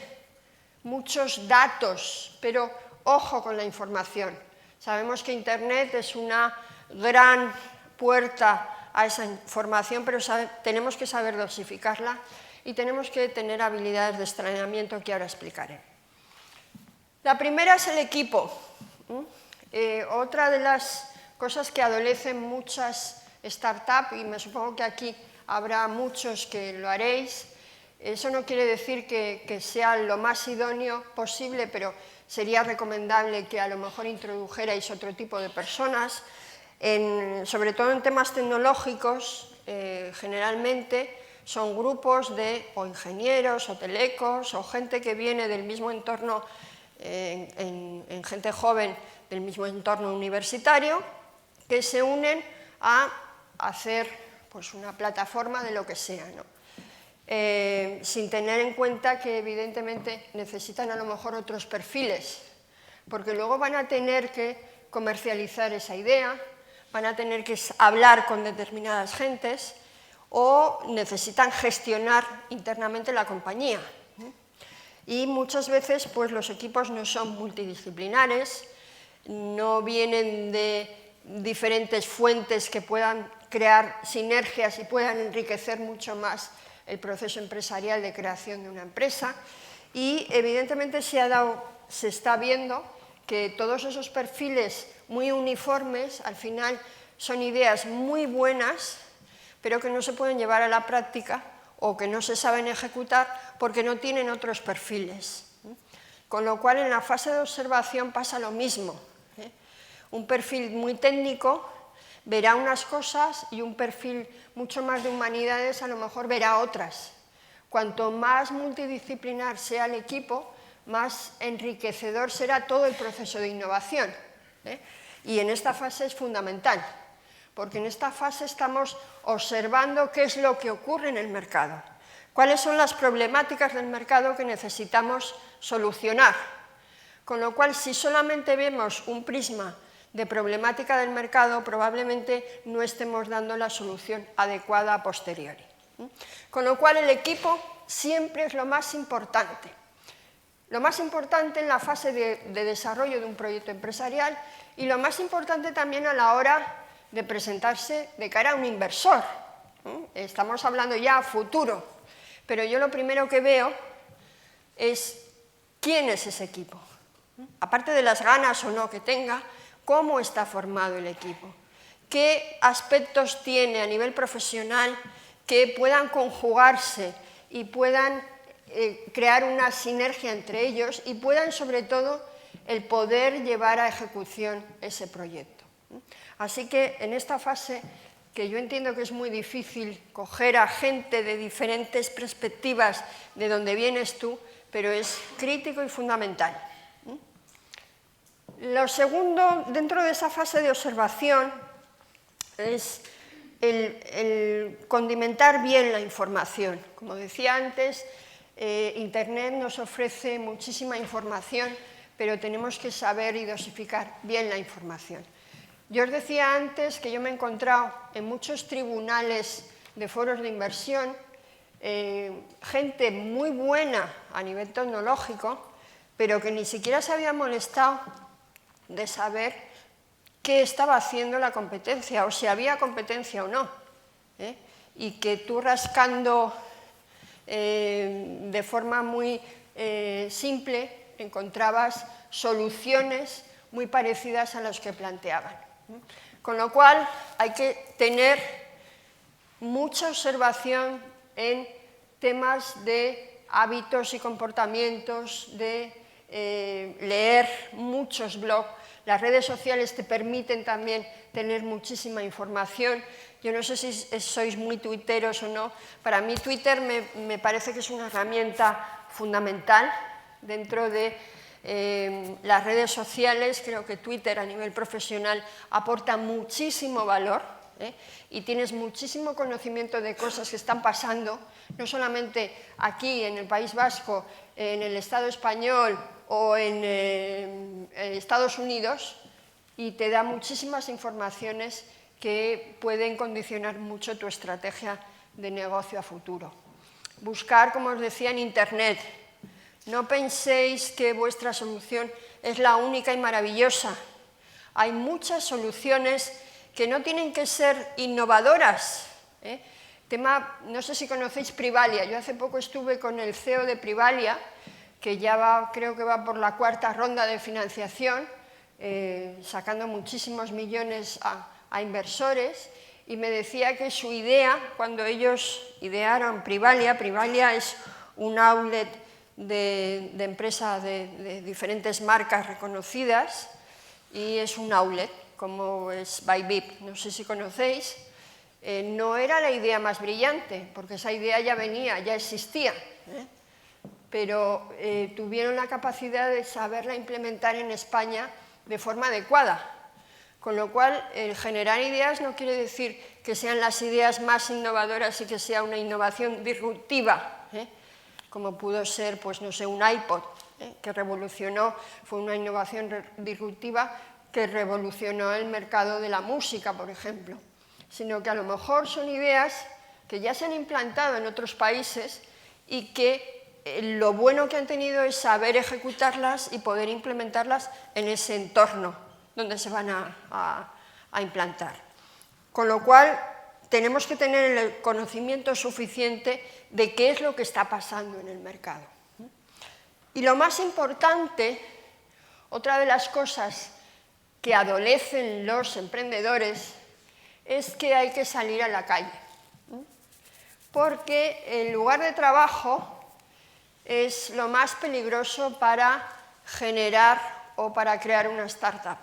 muchos datos, pero ojo con la información. Sabemos que Internet es una gran puerta a esa información, pero tenemos que saber dosificarla y tenemos que tener habilidades de extrañamiento que ahora explicaré. La primera es el equipo. Otra de las cosas que adolecen muchas startups, y me supongo que aquí habrá muchos que lo haréis, eso no quiere decir que sea lo más idóneo posible, pero sería recomendable que a lo mejor introdujerais otro tipo de personas, sobre todo en temas tecnológicos, generalmente son grupos de o ingenieros o telecos o gente que viene del mismo entorno, en gente joven del mismo entorno universitario, que se unen a hacer pues, una plataforma de lo que sea, ¿no? Sin tener en cuenta que evidentemente necesitan a lo mejor otros perfiles, porque luego van a tener que comercializar esa idea, van a tener que hablar con determinadas gentes o necesitan gestionar internamente la compañía. Y muchas veces pues, los equipos no son multidisciplinares, no vienen de diferentes fuentes que puedan crear sinergias y puedan enriquecer mucho más el proceso empresarial de creación de una empresa. Y evidentemente se está viendo que todos esos perfiles muy uniformes al final son ideas muy buenas, pero que no se pueden llevar a la práctica o que no se saben ejecutar porque no tienen otros perfiles. Con lo cual, en la fase de observación pasa lo mismo. Un perfil muy técnico verá unas cosas y un perfil mucho más de humanidades a lo mejor verá otras. Cuanto más multidisciplinar sea el equipo, más enriquecedor será todo el proceso de innovación. Y en esta fase es fundamental, porque en esta fase estamos observando qué es lo que ocurre en el mercado, cuáles son las problemáticas del mercado que necesitamos solucionar. Con lo cual, si solamente vemos un prisma de problemática del mercado, probablemente no estemos dando la solución adecuada a posteriori. Con lo cual, el equipo siempre es lo más importante. Lo más importante en la fase de desarrollo de un proyecto empresarial y lo más importante también a la hora de presentarse de cara a un inversor. Estamos hablando ya a futuro, pero yo lo primero que veo es quién es ese equipo. Aparte de las ganas o no que tenga, cómo está formado el equipo, qué aspectos tiene a nivel profesional que puedan conjugarse y puedan crear una sinergia entre ellos y puedan sobre todo el poder llevar a ejecución ese proyecto. Así que en esta fase, que yo entiendo que es muy difícil coger a gente de diferentes perspectivas de donde vienes tú, pero es crítico y fundamental. Lo segundo, dentro de esa fase de observación, es el condimentar bien la información. Como decía antes, Internet nos ofrece muchísima información, pero tenemos que saber y dosificar bien la información. Yo os decía antes que yo me he encontrado en muchos tribunales de foros de inversión, gente muy buena a nivel tecnológico, pero que ni siquiera se había molestado de saber qué estaba haciendo la competencia, o si había competencia o no, y que tú rascando de forma muy simple encontrabas soluciones muy parecidas a las que planteaban. Con lo cual hay que tener mucha observación en temas de hábitos y comportamientos, de leer muchos blogs. Las redes sociales te permiten también tener muchísima información. Yo no sé si sois muy tuiteros o no. Para mí Twitter me parece que es una herramienta fundamental dentro de las redes sociales. Creo que Twitter a nivel profesional aporta muchísimo valor, y tienes muchísimo conocimiento de cosas que están pasando, no solamente aquí en el País Vasco, en el Estado español o en Estados Unidos, y te da muchísimas informaciones que pueden condicionar mucho tu estrategia de negocio a futuro. Buscar, como os decía, en Internet. No penséis que vuestra solución es la única y maravillosa. Hay muchas soluciones que no tienen que ser innovadoras. No sé si conocéis Privalia. Yo hace poco estuve con el CEO de Privalia, que ya creo que va por la 4ª ronda de financiación, sacando muchísimos millones a inversores, y me decía que su idea, cuando ellos idearon Privalia es un outlet de empresas de diferentes marcas reconocidas, y es un outlet, como es Bybit, no sé si conocéis. No era la idea más brillante, porque esa idea ya venía, ya existía, pero tuvieron la capacidad de saberla implementar en España de forma adecuada. Con lo cual, generar ideas no quiere decir que sean las ideas más innovadoras y que sea una innovación disruptiva, como pudo ser, pues no sé, un iPod, que revolucionó, fue una innovación disruptiva que revolucionó el mercado de la música, por ejemplo, sino que a lo mejor son ideas que ya se han implantado en otros países y que lo bueno que han tenido es saber ejecutarlas y poder implementarlas en ese entorno donde se van a implantar. Con lo cual, tenemos que tener el conocimiento suficiente de qué es lo que está pasando en el mercado. Y lo más importante, otra de las cosas que adolecen los emprendedores, es que hay que salir a la calle, porque el lugar de trabajo es lo más peligroso para generar o para crear una startup.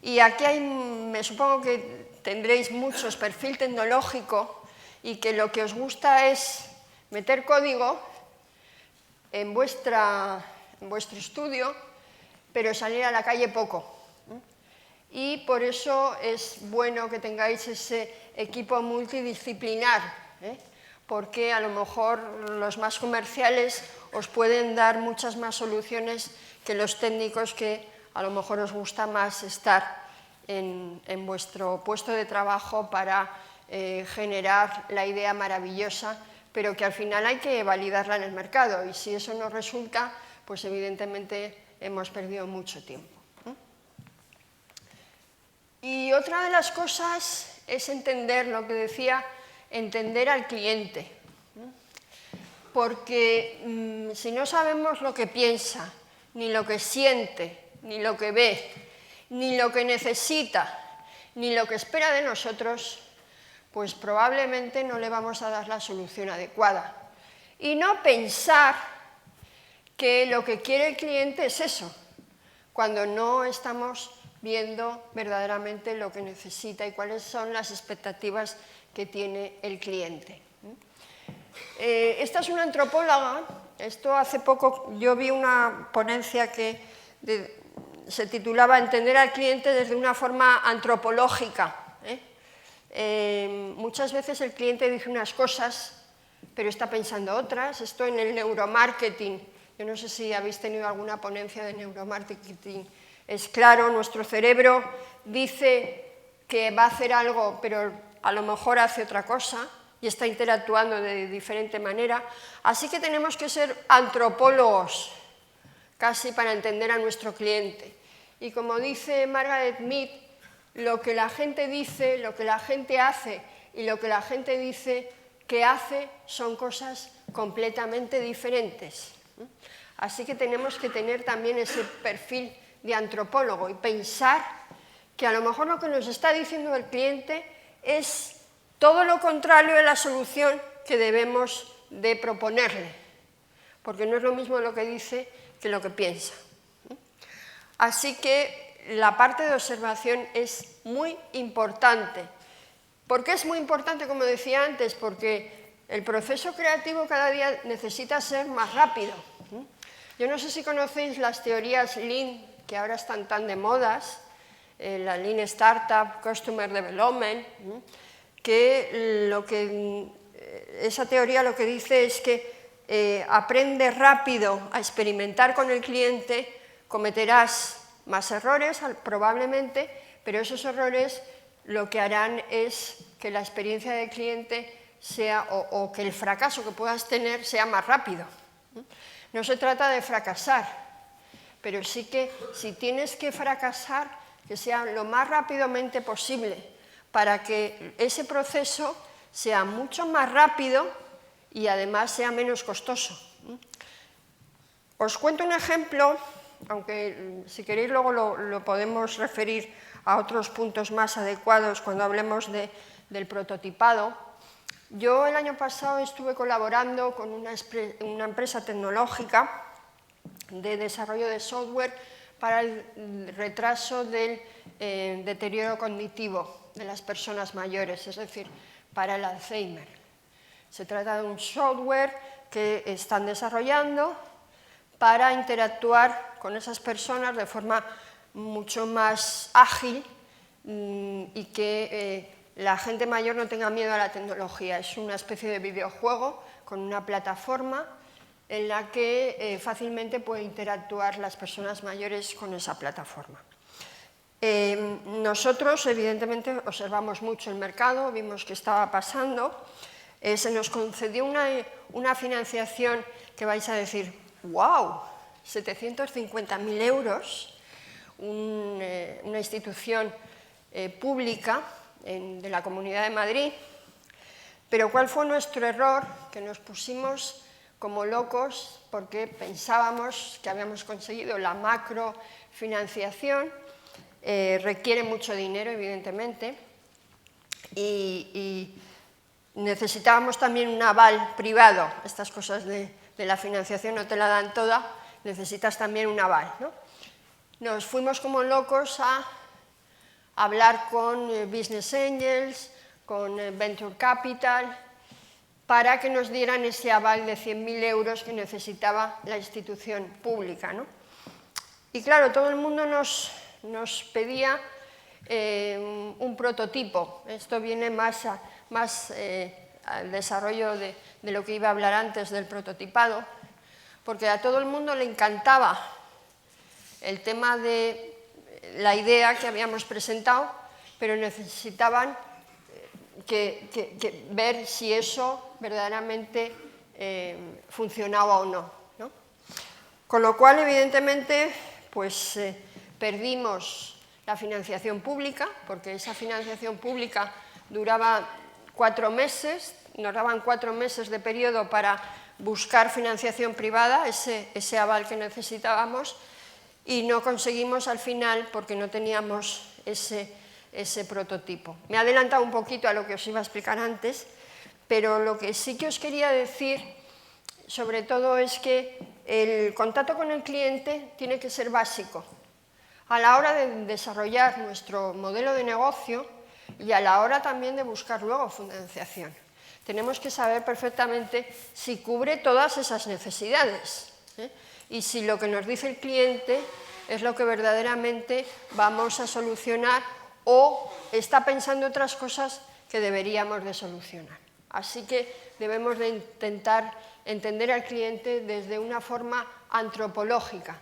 Y aquí me supongo que tendréis muchos perfil tecnológico y que lo que os gusta es meter código en vuestro estudio, pero salir a la calle poco. Y por eso es bueno que tengáis ese equipo multidisciplinar, porque a lo mejor los más comerciales os pueden dar muchas más soluciones que los técnicos, que a lo mejor os gusta más estar en vuestro puesto de trabajo para generar la idea maravillosa, pero que al final hay que validarla en el mercado, y si eso no resulta, pues evidentemente hemos perdido mucho tiempo. Y otra de las cosas es entender lo que decía, entender al cliente, porque si no sabemos lo que piensa, ni lo que siente, ni lo que ve, ni lo que necesita, ni lo que espera de nosotros, pues probablemente no le vamos a dar la solución adecuada. Y no pensar que lo que quiere el cliente es eso, cuando no estamos viendo verdaderamente lo que necesita y cuáles son las expectativas que tiene el cliente. Esta es una antropóloga. Esto hace poco yo vi una ponencia que se titulaba Entender al cliente desde una forma antropológica. Muchas veces el cliente dice unas cosas, pero está pensando otras. Esto en el neuromarketing. Yo no sé si habéis tenido alguna ponencia de neuromarketing. Es claro, nuestro cerebro dice que va a hacer algo, pero a lo mejor hace otra cosa y está interactuando de diferente manera. Así que tenemos que ser antropólogos, casi para entender a nuestro cliente. Y como dice Margaret Mead, lo que la gente dice, lo que la gente hace y lo que la gente dice que hace son cosas completamente diferentes. Así que tenemos que tener también ese perfil de antropólogo y pensar que a lo mejor lo que nos está diciendo el cliente es todo lo contrario de la solución que debemos de proponerle, porque no es lo mismo lo que dice que lo que piensa. Así que la parte de observación es muy importante. ¿Por qué es muy importante, como decía antes? Porque el proceso creativo cada día necesita ser más rápido. Yo no sé si conocéis las teorías Lean, que ahora están tan de modas, la Lean Startup, Customer Development, que esa teoría lo que dice es que aprende rápido a experimentar con el cliente, cometerás más errores probablemente, pero esos errores lo que harán es que la experiencia del cliente sea, o que el fracaso que puedas tener sea más rápido. No se trata de fracasar, pero sí que si tienes que fracasar, que sea lo más rápidamente posible, para que ese proceso sea mucho más rápido y además sea menos costoso. Os cuento un ejemplo, aunque si queréis luego lo podemos referir a otros puntos más adecuados cuando hablemos del prototipado. Yo el año pasado estuve colaborando con una empresa tecnológica de desarrollo de software para el retraso del deterioro cognitivo de las personas mayores, es decir, para el Alzheimer. Se trata de un software que están desarrollando para interactuar con esas personas de forma mucho más ágil y que la gente mayor no tenga miedo a la tecnología. Es una especie de videojuego con una plataforma en la que fácilmente pueden interactuar las personas mayores con esa plataforma. Nosotros, evidentemente, observamos mucho el mercado, vimos qué estaba pasando, se nos concedió una financiación que vais a decir, ¡wow!, 750.000 euros, una institución pública de la Comunidad de Madrid. Pero ¿cuál fue nuestro error? Que nos pusimos como locos porque pensábamos que habíamos conseguido la macrofinanciación, requiere mucho dinero, evidentemente, y necesitábamos también un aval privado. Estas cosas de la financiación no te la dan toda, necesitas también un aval, ¿no? Nos fuimos como locos a hablar con Business Angels, con Venture Capital, para que nos dieran ese aval de 100.000 euros que necesitaba la institución pública, ¿no? Y claro, todo el mundo nos pedía un prototipo. Esto viene más al desarrollo de lo que iba a hablar antes del prototipado, porque a todo el mundo le encantaba el tema de la idea que habíamos presentado, pero necesitaban ver si eso verdaderamente funcionaba o no, ¿no? Con lo cual, evidentemente, pues perdimos la financiación pública, porque esa financiación pública duraba 4 meses, nos daban 4 meses de periodo para buscar financiación privada, ese aval que necesitábamos, y no conseguimos al final porque no teníamos ese prototipo. Me he adelantado un poquito a lo que os iba a explicar antes, pero lo que sí que os quería decir, sobre todo, es que el contacto con el cliente tiene que ser básico a la hora de desarrollar nuestro modelo de negocio y a la hora también de buscar luego financiación. Tenemos que saber perfectamente si cubre todas esas necesidades, y si lo que nos dice el cliente es lo que verdaderamente vamos a solucionar o está pensando otras cosas que deberíamos de solucionar. Así que debemos de intentar entender al cliente desde una forma antropológica,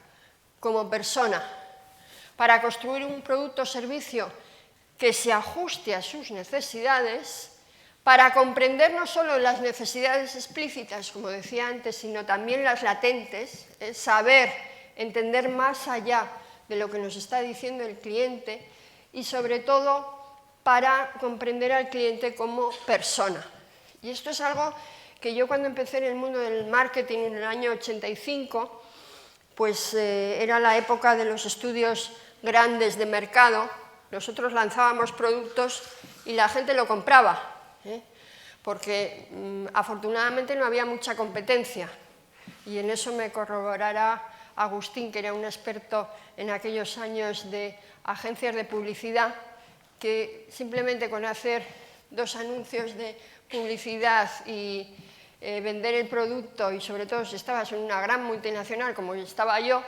como persona, para construir un producto o servicio que se ajuste a sus necesidades, para comprender no solo las necesidades explícitas, como decía antes, sino también las latentes, saber entender más allá de lo que nos está diciendo el cliente y sobre todo para comprender al cliente como persona. Y esto es algo que yo cuando empecé en el mundo del marketing en el año 85, pues era la época de los estudios grandes de mercado. Nosotros lanzábamos productos y la gente lo compraba, porque afortunadamente no había mucha competencia. Y en eso me corroborará Agustín, que era un experto en aquellos años de agencias de publicidad, que simplemente con hacer 2 anuncios de publicidad y vender el producto, y sobre todo si estabas en una gran multinacional como estaba yo,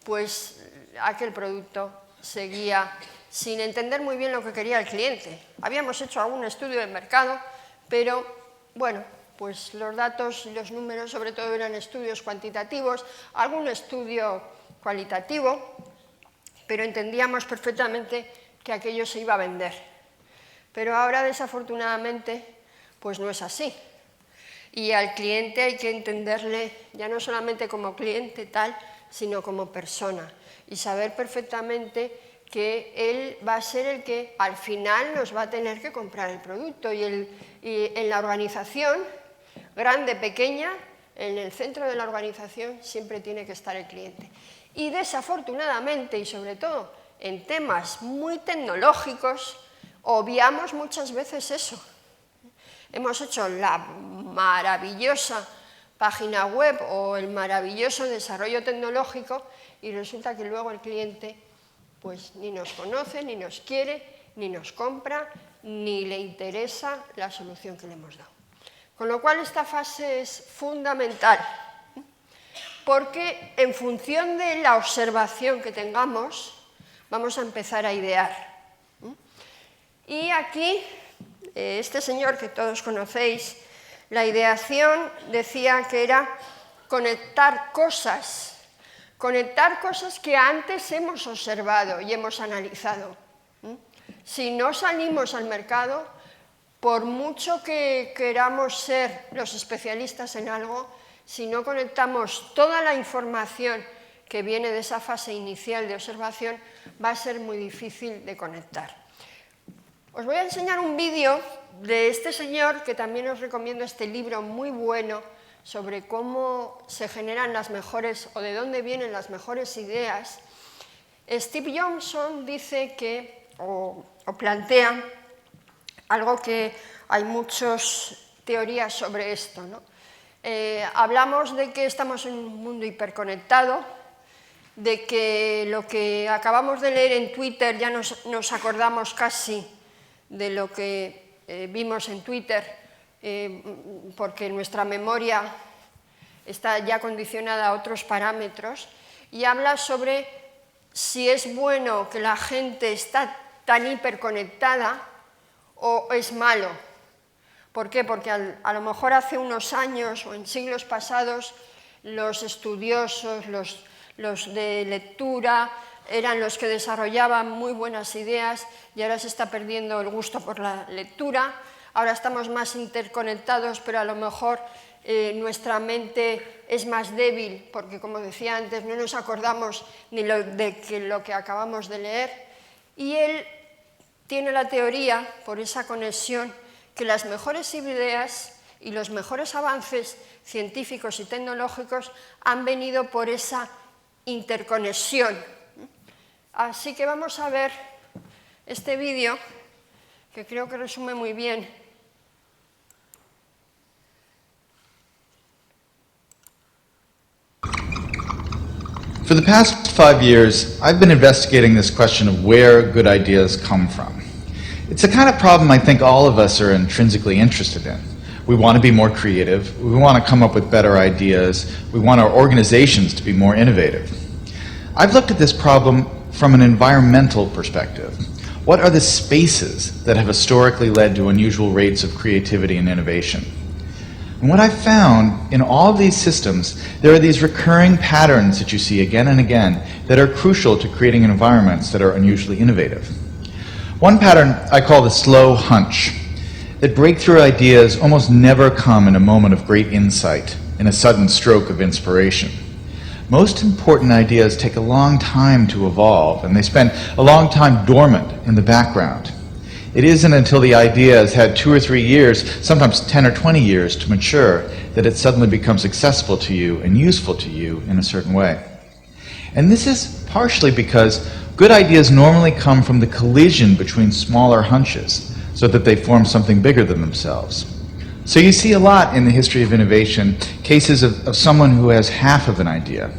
pues aquel producto seguía sin entender muy bien lo que quería el cliente. Habíamos hecho algún estudio de mercado, pero bueno, pues los datos y los números sobre todo eran estudios cuantitativos, algún estudio cualitativo, pero entendíamos perfectamente que aquello se iba a vender. Pero ahora, desafortunadamente, pues no es así. Y al cliente hay que entenderle ya no solamente como cliente tal, sino como persona. Y saber perfectamente que él va a ser el que al final nos va a tener que comprar el producto. Y en la organización, grande, pequeña, en el centro de la organización siempre tiene que estar el cliente. Y desafortunadamente, y sobre todo en temas muy tecnológicos, obviamos muchas veces eso. Hemos hecho la maravillosa página web o el maravilloso desarrollo tecnológico y resulta que luego el cliente pues ni nos conoce, ni nos quiere, ni nos compra, ni le interesa la solución que le hemos dado. Con lo cual esta fase es fundamental, porque en función de la observación que tengamos, vamos a empezar a idear. Y aquí, este señor que todos conocéis, la ideación decía que era conectar cosas que antes hemos observado y hemos analizado. Si no salimos al mercado, por mucho que queramos ser los especialistas en algo, si no conectamos toda la información que viene de esa fase inicial de observación, va a ser muy difícil de conectar. Os voy a enseñar un vídeo de este señor, que también os recomiendo este libro muy bueno, sobre cómo se generan las mejores, o de dónde vienen las mejores ideas. Steve Johnson dice que, o plantea, algo que hay muchas teorías sobre esto, ¿no? Hablamos de que estamos en un mundo hiperconectado, de que lo que acabamos de leer en Twitter ya nos acordamos casi de lo que vimos en Twitter, porque nuestra memoria está ya condicionada a otros parámetros, y habla sobre si es bueno que la gente está tan hiperconectada o es malo. ¿Por qué? Porque a lo mejor hace unos años o en siglos pasados los estudiosos, los de lectura, eran los que desarrollaban muy buenas ideas y ahora se está perdiendo el gusto por la lectura. Ahora estamos más interconectados, pero a lo mejor nuestra mente es más débil porque, como decía antes, no nos acordamos ni de lo que acabamos de leer. Y él tiene la teoría, por esa conexión, que las mejores ideas y los mejores avances científicos y tecnológicos han venido por esa interconexión. Así que vamos a ver este vídeo, que creo que resume muy bien For the past 5 years, I've been investigating this question of where good ideas come from. It's a kind of problem I think all of us are intrinsically interested in. We want to be more creative, we want to come up with better ideas, we want our organizations to be more innovative. I've looked at this problem from an environmental perspective. What are the spaces that have historically led to unusual rates of creativity and innovation? And what I found in all of these systems, there are these recurring patterns that you see again and again that are crucial to creating environments that are unusually innovative. One pattern I call the slow hunch, that breakthrough ideas almost never come in a moment of great insight, in a sudden stroke of inspiration. most important ideas take a long time to evolve, and they spend a long time dormant in the background. It isn't until the idea has had 2 or 3 years, sometimes 10 or 20 years to mature, that it suddenly becomes accessible to you and useful to you in a certain way. And this is partially because good ideas normally come from the collision between smaller hunches, so that they form something bigger than themselves. So you see a lot in the history of innovation, cases of someone who has half of an idea.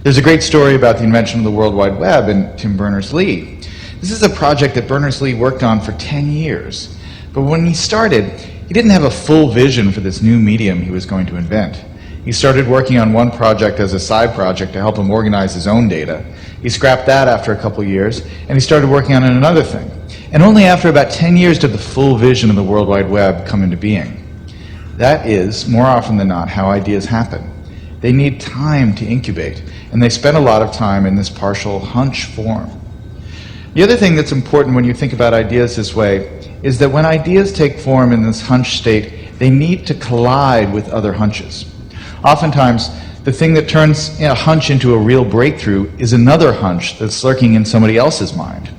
There's a great story about the invention of the World Wide Web and Tim Berners-Lee. This is a project that Berners-Lee worked on for 10 years. But when he started, he didn't have a full vision for this new medium he was going to invent. He started working on one project as a side project to help him organize his own data. He scrapped that after a couple years, and he started working on another thing. And only after about 10 years did the full vision of the World Wide Web come into being. That is, more often than not, how ideas happen. They need time to incubate, and they spend a lot of time in this partial hunch form. The other thing that's important when you think about ideas this way is that when ideas take form in this hunch state, they need to collide with other hunches. Oftentimes, the thing that turns a hunch into a real breakthrough is another hunch that's lurking in somebody else's mind.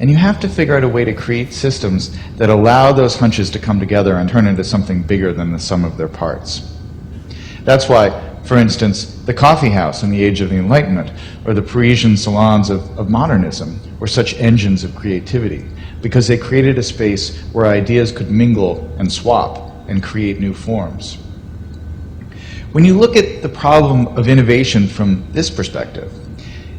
And you have to figure out a way to create systems that allow those hunches to come together and turn into something bigger than the sum of their parts. That's why, for instance, the coffee house in the age of the Enlightenment, or the Parisian salons of modernism, were such engines of creativity, because they created a space where ideas could mingle and swap and create new forms. When you look at the problem of innovation from this perspective,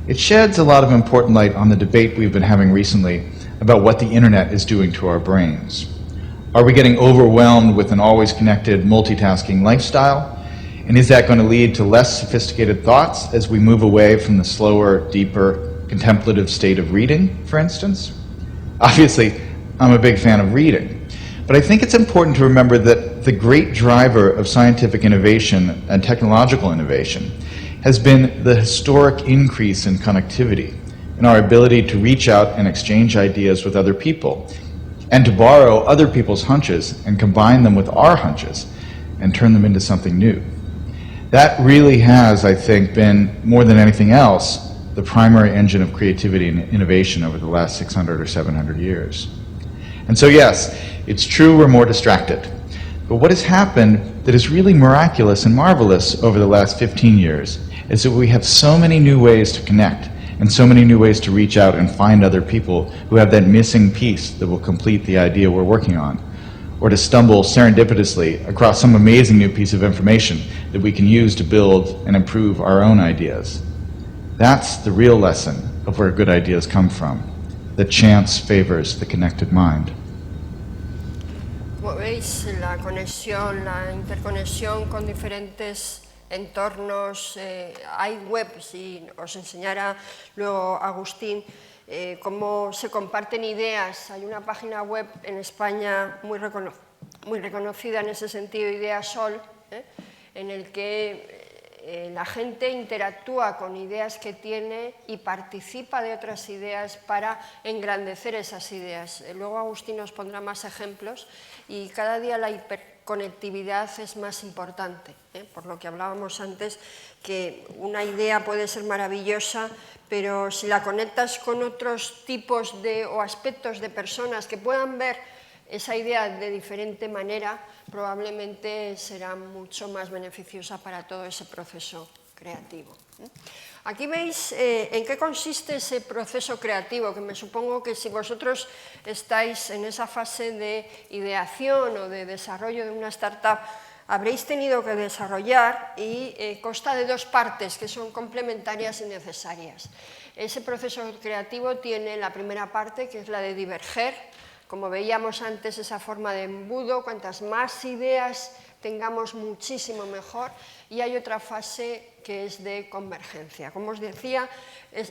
it sheds a lot of important light on the debate we've been having recently about what the internet is doing to our brains. Are we getting overwhelmed with an always connected, multitasking lifestyle? And is that going to lead to less sophisticated thoughts as we move away from the slower, deeper, contemplative state of reading, for instance? Obviously, I'm a big fan of reading, but I think it's important to remember that the great driver of scientific innovation and technological innovation has been the historic increase in connectivity, in our ability to reach out and exchange ideas with other people, and to borrow other people's hunches and combine them with our hunches and turn them into something new. That really has, I think, been, more than anything else, the primary engine of creativity and innovation over the last 600 or 700 years. And so yes, it's true we're more distracted. But what has happened that is really miraculous and marvelous over the last 15 years is that we have so many new ways to connect and so many new ways to reach out and find other people who have that missing piece that will complete the idea we're working on, or to stumble serendipitously across some amazing new piece of information that we can use to build and improve our own ideas. That's the real lesson of where good ideas come from, that chance favors the connected mind. Como veis, la conexión, la interconexión con diferentes entornos, hay webs, y os enseñará luego Agustín cómo se comparten ideas. Hay una página web en España muy reconocida en ese sentido, Ideasol, en el que la gente interactúa con ideas que tiene y participa de otras ideas para engrandecer esas ideas. Luego Agustín nos pondrá más ejemplos y cada día la hiperconectividad es más importante, por lo que hablábamos antes, que una idea puede ser maravillosa, pero si la conectas con otros tipos o aspectos de personas que puedan ver esa idea de diferente manera, probablemente será mucho más beneficiosa para todo ese proceso creativo. Aquí veis en qué consiste ese proceso creativo, que me supongo que si vosotros estáis en esa fase de ideación o de desarrollo de una startup, habréis tenido que desarrollar y consta de dos partes que son complementarias y necesarias. Ese proceso creativo tiene la primera parte, que es la de diverger. Como veíamos antes, esa forma de embudo, cuantas más ideas tengamos, muchísimo mejor. Y hay otra fase que es de convergencia. Como os decía,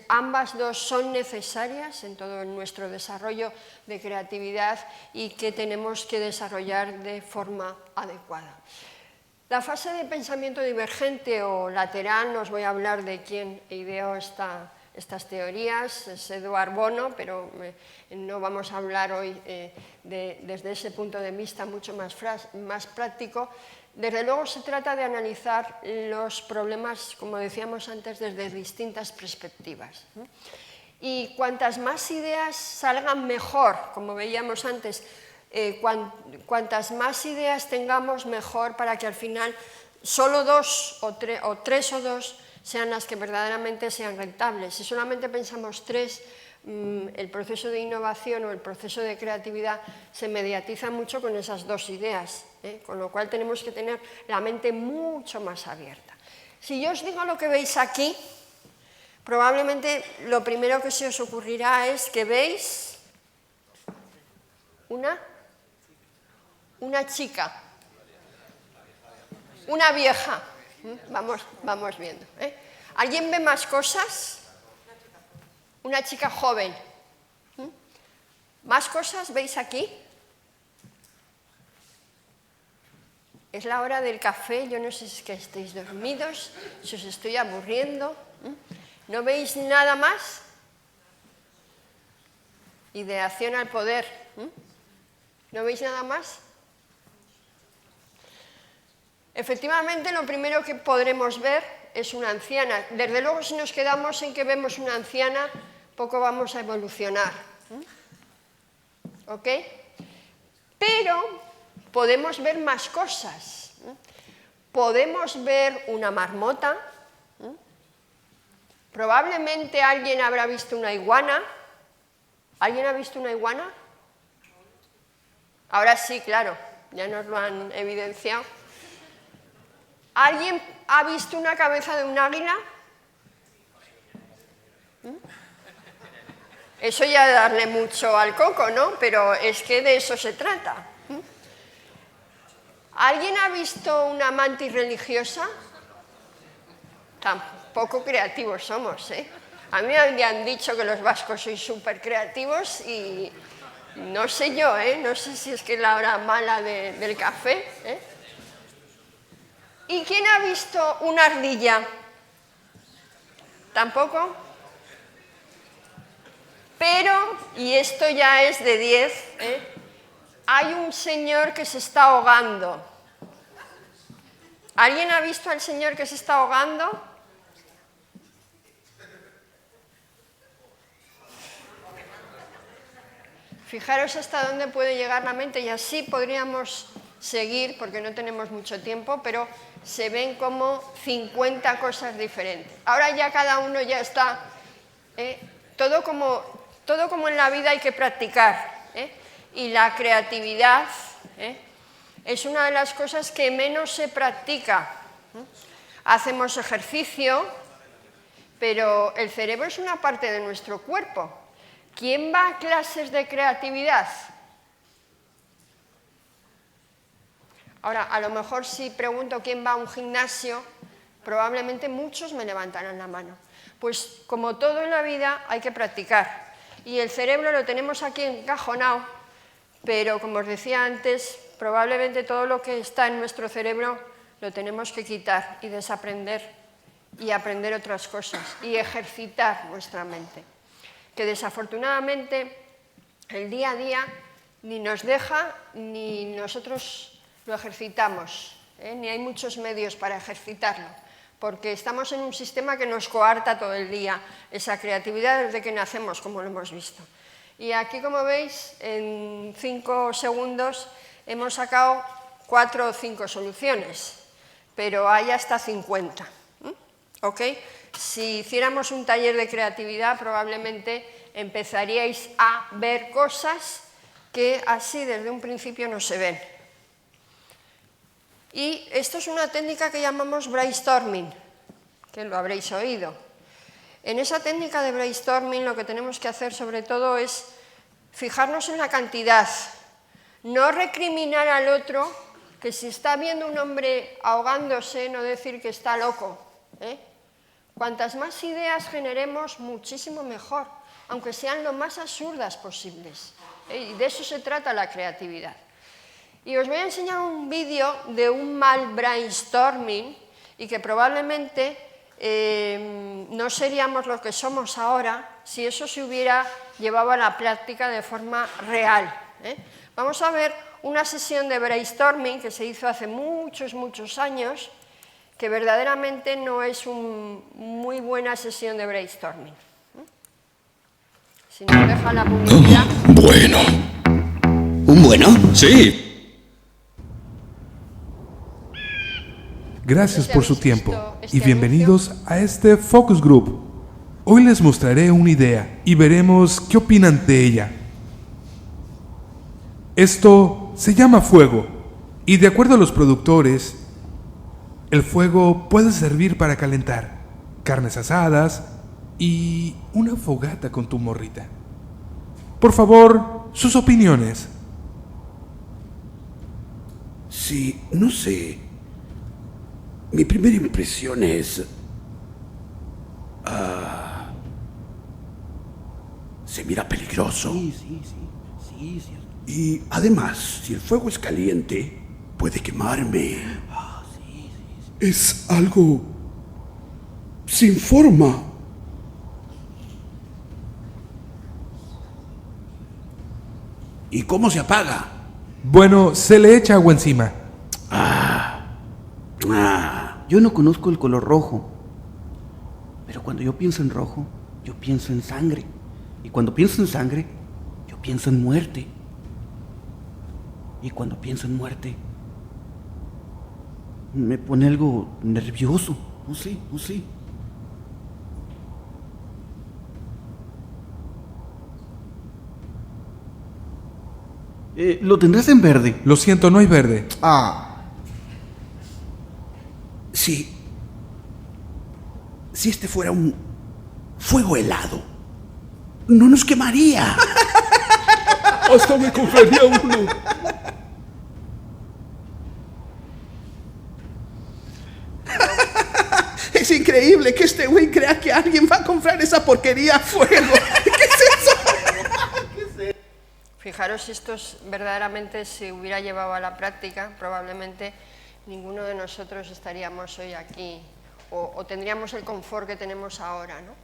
ambas dos son necesarias en todo nuestro desarrollo de creatividad y que tenemos que desarrollar de forma adecuada. La fase de pensamiento divergente o lateral, no os voy a hablar de quién ideó estas teorías, es Edward Bono, pero no vamos a hablar hoy desde ese punto de vista mucho más práctico, Desde luego se trata de analizar los problemas, como decíamos antes, desde distintas perspectivas. Y cuantas más ideas salgan mejor, como veíamos antes, cuantas más ideas tengamos mejor para que al final solo 2 o 3 o 2 sean las que verdaderamente sean rentables. Si solamente pensamos 3, el proceso de innovación o el proceso de creatividad se mediatiza mucho con esas 2 ideas, con lo cual tenemos que tener la mente mucho más abierta. Si yo os digo lo que veis aquí, probablemente lo primero que se os ocurrirá es que veis una chica, una vieja. Vamos viendo. ¿Alguien ve más cosas? Una chica joven. ¿Más cosas veis aquí? Es la hora del café, yo no sé si es que estéis dormidos, si os estoy aburriendo. ¿No veis nada más? Ideación al poder. ¿No veis nada más? Efectivamente, lo primero que podremos ver es una anciana. Desde luego, si nos quedamos en que vemos una anciana, poco vamos a evolucionar. ¿Ok? Pero podemos ver más cosas. Podemos ver una marmota. Probablemente alguien habrá visto una iguana. ¿Alguien ha visto una iguana? Ahora sí, claro, ya nos lo han evidenciado. ¿Alguien ha visto una cabeza de un águila? Eso ya es darle mucho al coco, ¿no? Pero es que de eso se trata. ¿Alguien ha visto una mantis religiosa? Tampoco creativos somos, ¿eh? A mí me habían dicho que los vascos sois súper creativos y no sé yo, no sé si es que es la hora mala del café, ¿Y quién ha visto una ardilla? ¿Tampoco? Pero, y esto ya es de 10, hay un señor que se está ahogando. ¿Alguien ha visto al señor que se está ahogando? Fijaros hasta dónde puede llegar la mente y así podríamos seguir, porque no tenemos mucho tiempo, pero se ven como 50 cosas diferentes. Ahora ya cada uno ya está, todo como en la vida hay que practicar, y la creatividad es una de las cosas que menos se practica. Hacemos ejercicio, pero el cerebro es una parte de nuestro cuerpo. ¿Quién va a clases de creatividad? Ahora, a lo mejor si pregunto quién va a un gimnasio, probablemente muchos me levantarán la mano. Pues como todo en la vida hay que practicar. Y el cerebro lo tenemos aquí encajonado, pero como os decía antes, probablemente todo lo que está en nuestro cerebro lo tenemos que quitar y desaprender y aprender otras cosas y ejercitar nuestra mente. Que desafortunadamente el día a día ni nos deja ni nosotros lo ejercitamos, ni hay muchos medios para ejercitarlo, porque estamos en un sistema que nos coarta todo el día esa creatividad desde que nacemos, como lo hemos visto. Y aquí, como veis, en 5 segundos hemos sacado 4 o 5 soluciones, pero hay hasta 50. ¿Ok? Si hiciéramos un taller de creatividad, probablemente empezaríais a ver cosas que así desde un principio no se ven. Y esto es una técnica que llamamos brainstorming, que lo habréis oído. En esa técnica de brainstorming lo que tenemos que hacer sobre todo es fijarnos en la cantidad, no recriminar al otro, que si está viendo un hombre ahogándose, no decir que está loco. Cuantas más ideas generemos, muchísimo mejor, aunque sean lo más absurdas posibles. Y de eso se trata la creatividad. Y os voy a enseñar un vídeo de un mal brainstorming y que probablemente no seríamos lo que somos ahora si eso se hubiera llevado a la práctica de forma real. Vamos a ver una sesión de brainstorming que se hizo hace muchos años, que verdaderamente no es una muy buena sesión de brainstorming. Si nos deja la publicidad... Bueno. ¿Un bueno? Sí. Gracias por su tiempo y bienvenidos a este Focus Group. Hoy les mostraré una idea y veremos qué opinan de ella. Esto se llama fuego y de acuerdo a los productores, el fuego puede servir para calentar carnes asadas y una fogata con tu morrita. Por favor, sus opiniones. Sí, no sé. Mi primera impresión es... se mira peligroso. Sí. Y además, si el fuego es caliente, puede quemarme. Es algo sin forma. ¿Y cómo se apaga? Bueno, se le echa agua encima. Yo no conozco el color rojo, pero cuando yo pienso en rojo, yo pienso en sangre. Y cuando pienso en sangre, yo pienso en muerte. Y cuando pienso en muerte, me pone algo nervioso. No sé. ¿Lo tendrás en verde? Lo siento, no hay verde. Si este fuera un fuego helado, no nos quemaría. Hasta me compraría uno. Es increíble que este güey crea que alguien va a comprar esa porquería a fuego. ¿Qué es eso? Fijaros, si esto verdaderamente se hubiera llevado a la práctica, probablemente ninguno de nosotros estaríamos hoy aquí o tendríamos el confort que tenemos ahora, ¿no?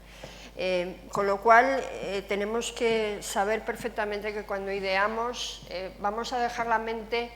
Con lo cual, tenemos que saber perfectamente que cuando ideamos vamos a dejar la mente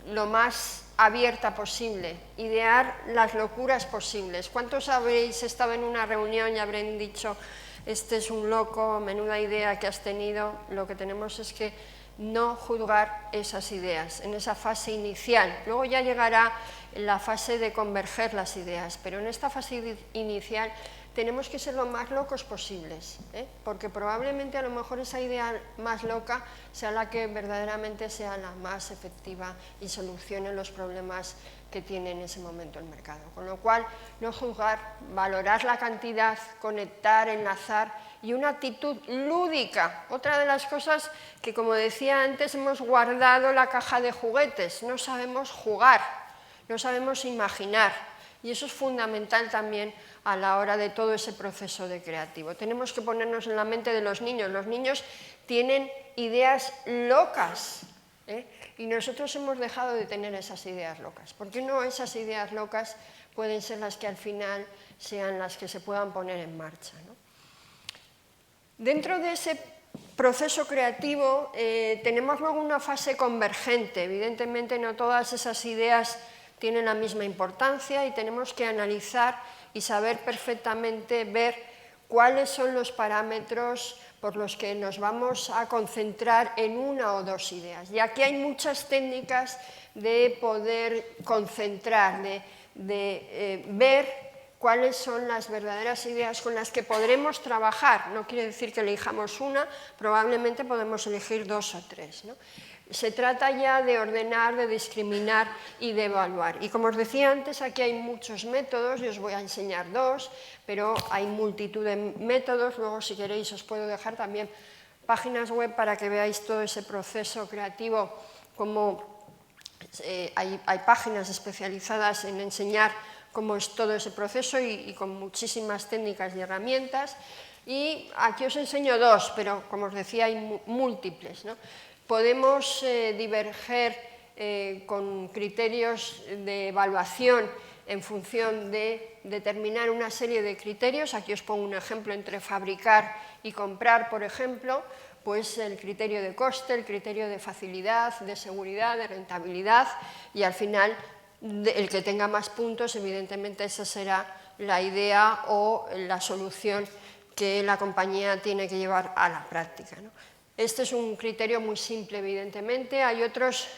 lo más abierta posible, idear las locuras posibles. ¿Cuántos habréis estado en una reunión y habréis dicho, este es un loco, menuda idea que has tenido? Lo que tenemos es que no juzgar esas ideas en esa fase inicial. Luego ya llegará la fase de converger las ideas, pero en esta fase inicial tenemos que ser lo más locos posibles, porque probablemente a lo mejor esa idea más loca sea la que verdaderamente sea la más efectiva y solucione los problemas que tiene en ese momento el mercado. Con lo cual, no juzgar, valorar la cantidad, conectar, enlazar y una actitud lúdica. Otra de las cosas que, como decía antes, hemos guardado la caja de juguetes, no sabemos jugar, no sabemos imaginar, y eso es fundamental también a la hora de todo ese proceso de creativo. Tenemos que ponernos en la mente de los niños tienen ideas locas, y nosotros hemos dejado de tener esas ideas locas. ¿Por qué no esas ideas locas pueden ser las que al final sean las que se puedan poner en marcha, ¿no? Dentro de ese proceso creativo tenemos luego una fase convergente. Evidentemente no todas esas ideas tienen la misma importancia y tenemos que analizar y saber perfectamente ver cuáles son los parámetros por los que nos vamos a concentrar en una o dos ideas. Y aquí hay muchas técnicas de poder concentrar, de ver cuáles son las verdaderas ideas con las que podremos trabajar. No quiere decir que elijamos una, probablemente podemos elegir dos o tres, ¿no? Se trata ya de ordenar, de discriminar y de evaluar. Y como os decía antes, aquí hay muchos métodos, yo os voy a enseñar dos, pero hay multitud de métodos. Luego, si queréis, os puedo dejar también páginas web para que veáis todo ese proceso creativo, como hay páginas especializadas en enseñar cómo es todo ese proceso y con muchísimas técnicas y herramientas. Y aquí os enseño dos, pero como os decía, hay múltiples, ¿no? Podemos diverger con criterios de evaluación en función de determinar una serie de criterios. Aquí os pongo un ejemplo entre fabricar y comprar, por ejemplo. pues el criterio de coste, el criterio de facilidad, de seguridad, de rentabilidad, y al final el que tenga más puntos, evidentemente esa será la idea o la solución que la compañía tiene que llevar a la práctica, ¿no? Este es un criterio muy simple, evidentemente. Hay otros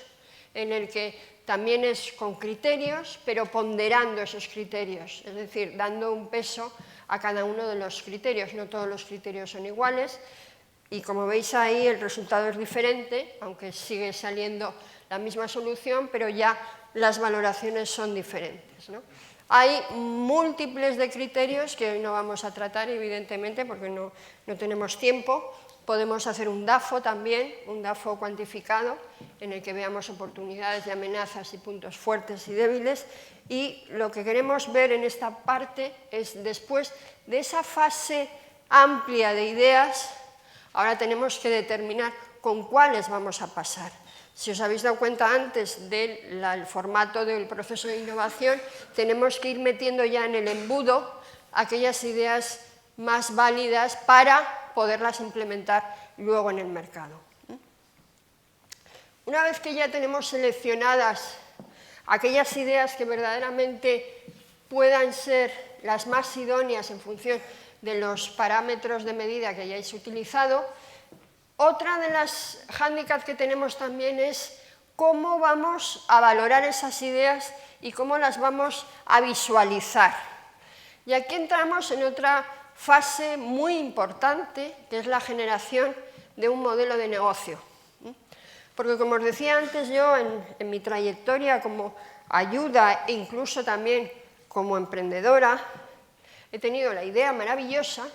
en el que también es con criterios, pero ponderando esos criterios, es decir, dando un peso a cada uno de los criterios. No todos los criterios son iguales y, como veis ahí, el resultado es diferente, aunque sigue saliendo la misma solución, pero ya las valoraciones son diferentes, ¿no? Hay múltiples de criterios que hoy no vamos a tratar, evidentemente, porque no tenemos tiempo. Podemos hacer un DAFO también, un DAFO cuantificado, en el que veamos oportunidades y amenazas y puntos fuertes y débiles. Y lo que queremos ver en esta parte es, después de esa fase amplia de ideas, ahora tenemos que determinar con cuáles vamos a pasar. Si os habéis dado cuenta antes del formato del proceso de innovación, tenemos que ir metiendo ya en el embudo aquellas ideas más válidas para poderlas implementar luego en el mercado. Una vez que ya tenemos seleccionadas aquellas ideas que verdaderamente puedan ser las más idóneas en función de los parámetros de medida que hayáis utilizado, otra de las hándicaps que tenemos también es cómo vamos a valorar esas ideas y cómo las vamos a visualizar. Y aquí entramos en otra fase muy importante, que es la generación de un modelo de negocio. Porque, como os decía antes, yo en mi trayectoria como ayuda e incluso también como emprendedora, he tenido la idea maravillosa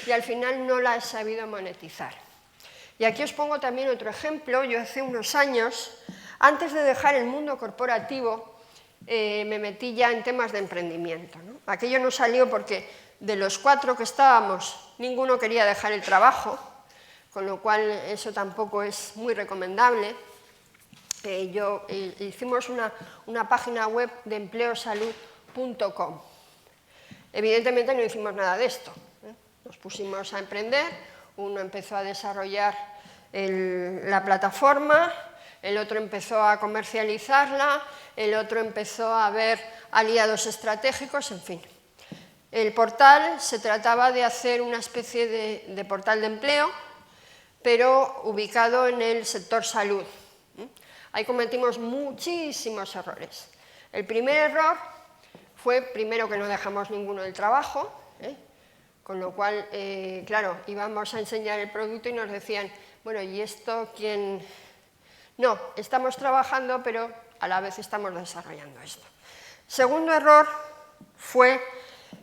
y al final no la he sabido monetizar. Y aquí os pongo también otro ejemplo. Yo hace unos años, antes de dejar el mundo corporativo, me metí ya en temas de emprendimiento, ¿no? Aquello no salió porque de los 4 que estábamos, ninguno quería dejar el trabajo, con lo cual eso tampoco es muy recomendable. Hicimos una página web de empleosalud.com. Evidentemente no hicimos nada de esto, ¿eh? Nos pusimos a emprender, uno empezó a desarrollar la plataforma, el otro empezó a comercializarla, el otro empezó a ver aliados estratégicos, en fin. El portal se trataba de hacer una especie de portal de empleo, pero ubicado en el sector salud. Ahí cometimos muchísimos errores. El primer error fue, primero, que no dejamos ninguno del trabajo, con lo cual, claro, íbamos a enseñar el producto y nos decían, bueno, ¿y esto quién? No, estamos trabajando, pero a la vez estamos desarrollando esto. Segundo error fue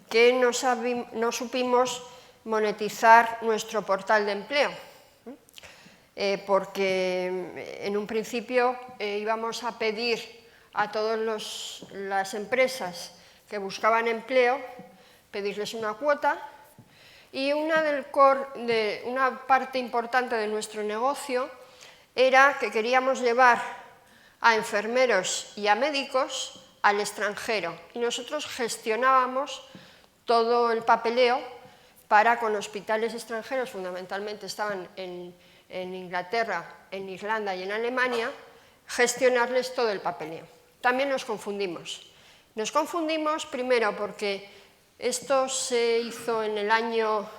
que no supimos monetizar nuestro portal de empleo, porque en un principio íbamos a pedir a todas las empresas que buscaban empleo, pedirles una cuota, y una parte importante de nuestro negocio era que queríamos llevar a enfermeros y a médicos al extranjero, y nosotros gestionábamos todo el papeleo para, con hospitales extranjeros, fundamentalmente estaban en Inglaterra, en Irlanda y en Alemania, gestionarles todo el papeleo. También nos confundimos. Nos confundimos primero porque esto se hizo en el año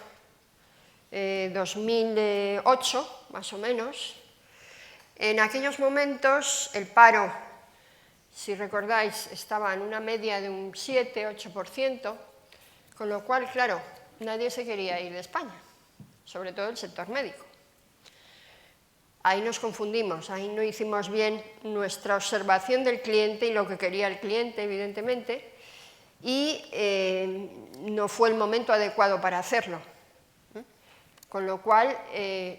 2008, más o menos. En aquellos momentos el paro, si recordáis, estaba en una media de un 7-8%, con lo cual, claro, nadie se quería ir de España, sobre todo el sector médico. Ahí nos confundimos, ahí no hicimos bien nuestra observación del cliente y lo que quería el cliente, evidentemente, y no fue el momento adecuado para hacerlo. Con lo cual,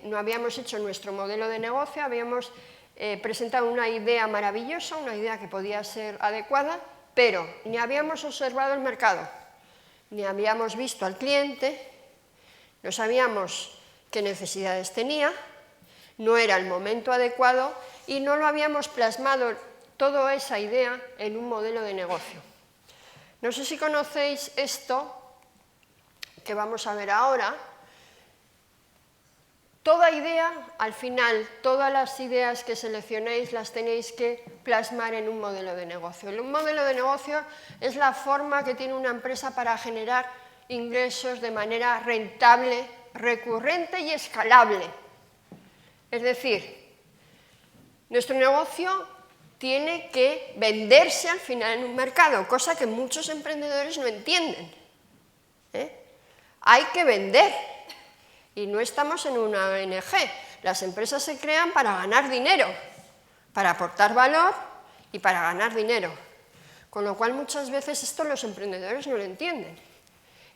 no habíamos hecho nuestro modelo de negocio, habíamos presentado una idea maravillosa, una idea que podía ser adecuada, pero ni habíamos observado el mercado, ni habíamos visto al cliente, no sabíamos qué necesidades tenía, no era el momento adecuado y no lo habíamos plasmado toda esa idea en un modelo de negocio. No sé si conocéis esto que vamos a ver ahora. Toda idea, al final, todas las ideas que seleccionéis las tenéis que plasmar en un modelo de negocio. Un modelo de negocio es la forma que tiene una empresa para generar ingresos de manera rentable, recurrente y escalable. Es decir, nuestro negocio tiene que venderse al final en un mercado, cosa que muchos emprendedores no entienden. Hay que vender. Y no estamos en una ONG. Las empresas se crean para ganar dinero, para aportar valor y para ganar dinero. Con lo cual, muchas veces esto los emprendedores no lo entienden.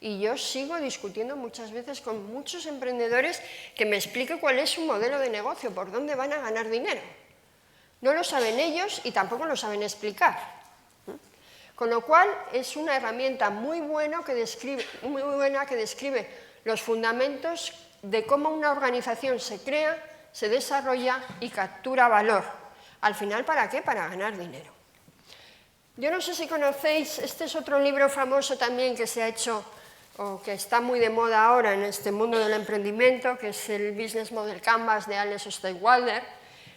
Y yo sigo discutiendo muchas veces con muchos emprendedores que me expliquen cuál es su modelo de negocio, por dónde van a ganar dinero. No lo saben ellos y tampoco lo saben explicar. Con lo cual, es una herramienta muy buena que describe los fundamentos de cómo una organización se crea, se desarrolla y captura valor. Al final, ¿para qué? Para ganar dinero. Yo no sé si conocéis, este es otro libro famoso también que se ha hecho, o que está muy de moda ahora en este mundo del emprendimiento, que es el Business Model Canvas de Alex Osterwalder,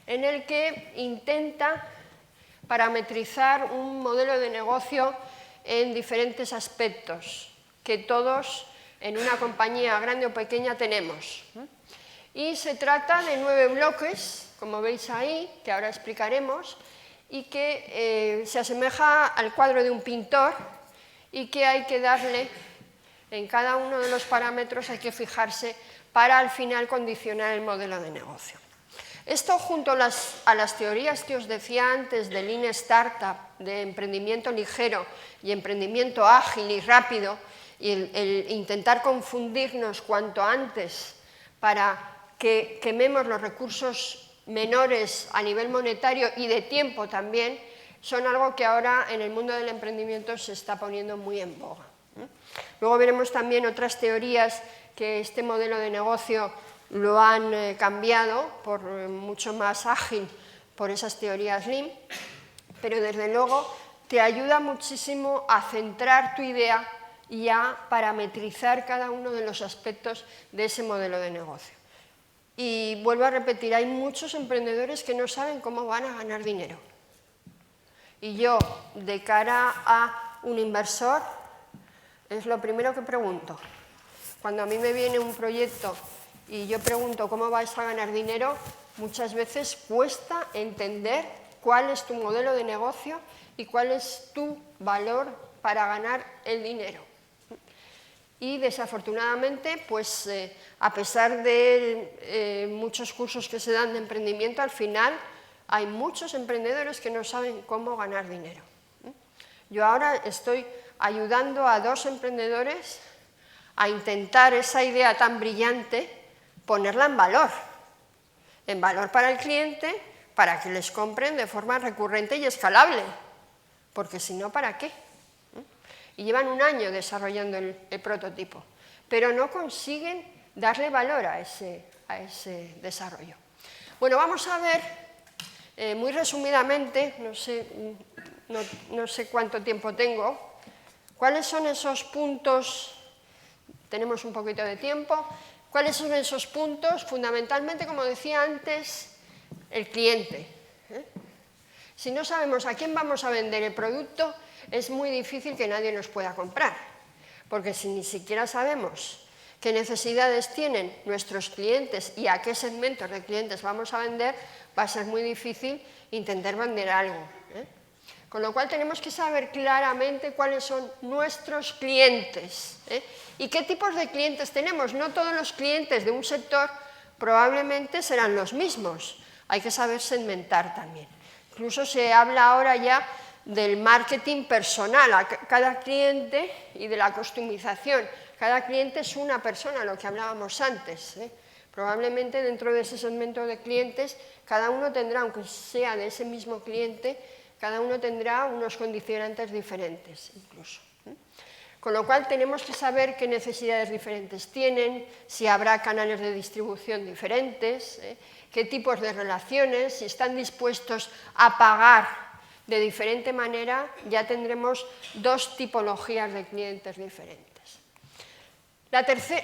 en el que intenta parametrizar un modelo de negocio en diferentes aspectos, que todos en una compañía grande o pequeña tenemos. Y se trata de 9 bloques, como veis ahí, que ahora explicaremos, y que se asemeja al cuadro de un pintor y que hay que darle, en cada uno de los parámetros hay que fijarse para al final condicionar el modelo de negocio. Esto junto a las teorías que os decía antes de Lean Startup, de emprendimiento ligero y emprendimiento ágil y rápido, y el intentar confundirnos cuanto antes para que quememos los recursos menores a nivel monetario y de tiempo también, son algo que ahora en el mundo del emprendimiento se está poniendo muy en boga. Luego veremos también otras teorías que este modelo de negocio lo han cambiado por mucho más ágil por esas teorías Lean, pero desde luego te ayuda muchísimo a centrar tu idea y a parametrizar cada uno de los aspectos de ese modelo de negocio. Y vuelvo a repetir, hay muchos emprendedores que no saben cómo van a ganar dinero. Y yo, de cara a un inversor, es lo primero que pregunto. Cuando a mí me viene un proyecto y yo pregunto cómo vais a ganar dinero, muchas veces cuesta entender cuál es tu modelo de negocio y cuál es tu valor para ganar el dinero. Y desafortunadamente, pues a pesar de muchos cursos que se dan de emprendimiento, al final hay muchos emprendedores que no saben cómo ganar dinero. Yo ahora estoy ayudando a 2 emprendedores a intentar esa idea tan brillante, ponerla en valor para el cliente, para que les compren de forma recurrente y escalable, porque si no, ¿para qué? Y llevan un año desarrollando el prototipo, pero no consiguen darle valor a ese desarrollo. Bueno, vamos a ver muy resumidamente, no sé cuánto tiempo tengo, cuáles son esos puntos, tenemos un poquito de tiempo, cuáles son esos puntos, fundamentalmente, como decía antes, el cliente. Si no sabemos a quién vamos a vender el producto, es muy difícil que nadie nos pueda comprar, porque si ni siquiera sabemos qué necesidades tienen nuestros clientes y a qué segmentos de clientes vamos a vender, va a ser muy difícil intentar vender algo. Con lo cual tenemos que saber claramente cuáles son nuestros clientes y qué tipos de clientes tenemos. No todos los clientes de un sector probablemente serán los mismos, hay que saber segmentar también. Incluso se habla ahora ya del marketing personal a cada cliente y de la customización. Cada cliente es una persona, lo que hablábamos antes. Probablemente dentro de ese segmento de clientes, cada uno tendrá, aunque sea de ese mismo cliente, cada uno tendrá unos condicionantes diferentes incluso. Con lo cual tenemos que saber qué necesidades diferentes tienen, si habrá canales de distribución diferentes, qué tipos de relaciones, si están dispuestos a pagar de diferente manera, ya tendremos 2 tipologías de clientes diferentes.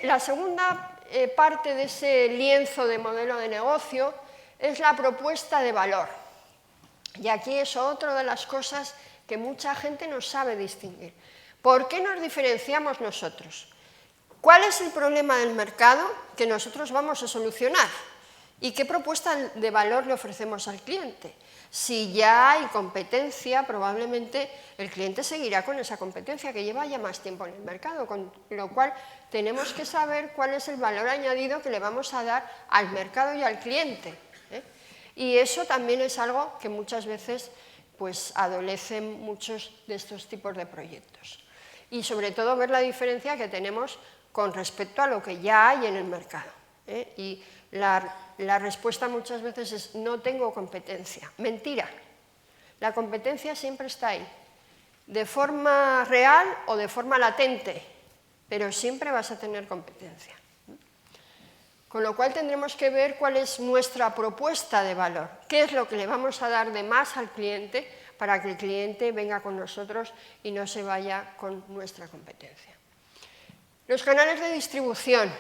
La segunda parte de ese lienzo de modelo de negocio es la propuesta de valor. Y aquí es otra de las cosas que mucha gente no sabe distinguir. ¿Por qué nos diferenciamos nosotros? ¿Cuál es el problema del mercado que nosotros vamos a solucionar? ¿Y qué propuesta de valor le ofrecemos al cliente? Si ya hay competencia, probablemente el cliente seguirá con esa competencia que lleva ya más tiempo en el mercado, con lo cual tenemos que saber cuál es el valor añadido que le vamos a dar al mercado y al cliente. Y eso también es algo que muchas veces pues, adolecen muchos de estos tipos de proyectos. Y sobre todo ver la diferencia que tenemos con respecto a lo que ya hay en el mercado. Y la respuesta muchas veces es no tengo competencia. Mentira. La competencia siempre está ahí, de forma real o de forma latente, pero siempre vas a tener competencia. Con lo cual tendremos que ver cuál es nuestra propuesta de valor, qué es lo que le vamos a dar de más al cliente para que el cliente venga con nosotros y no se vaya con nuestra competencia. Los canales de distribución.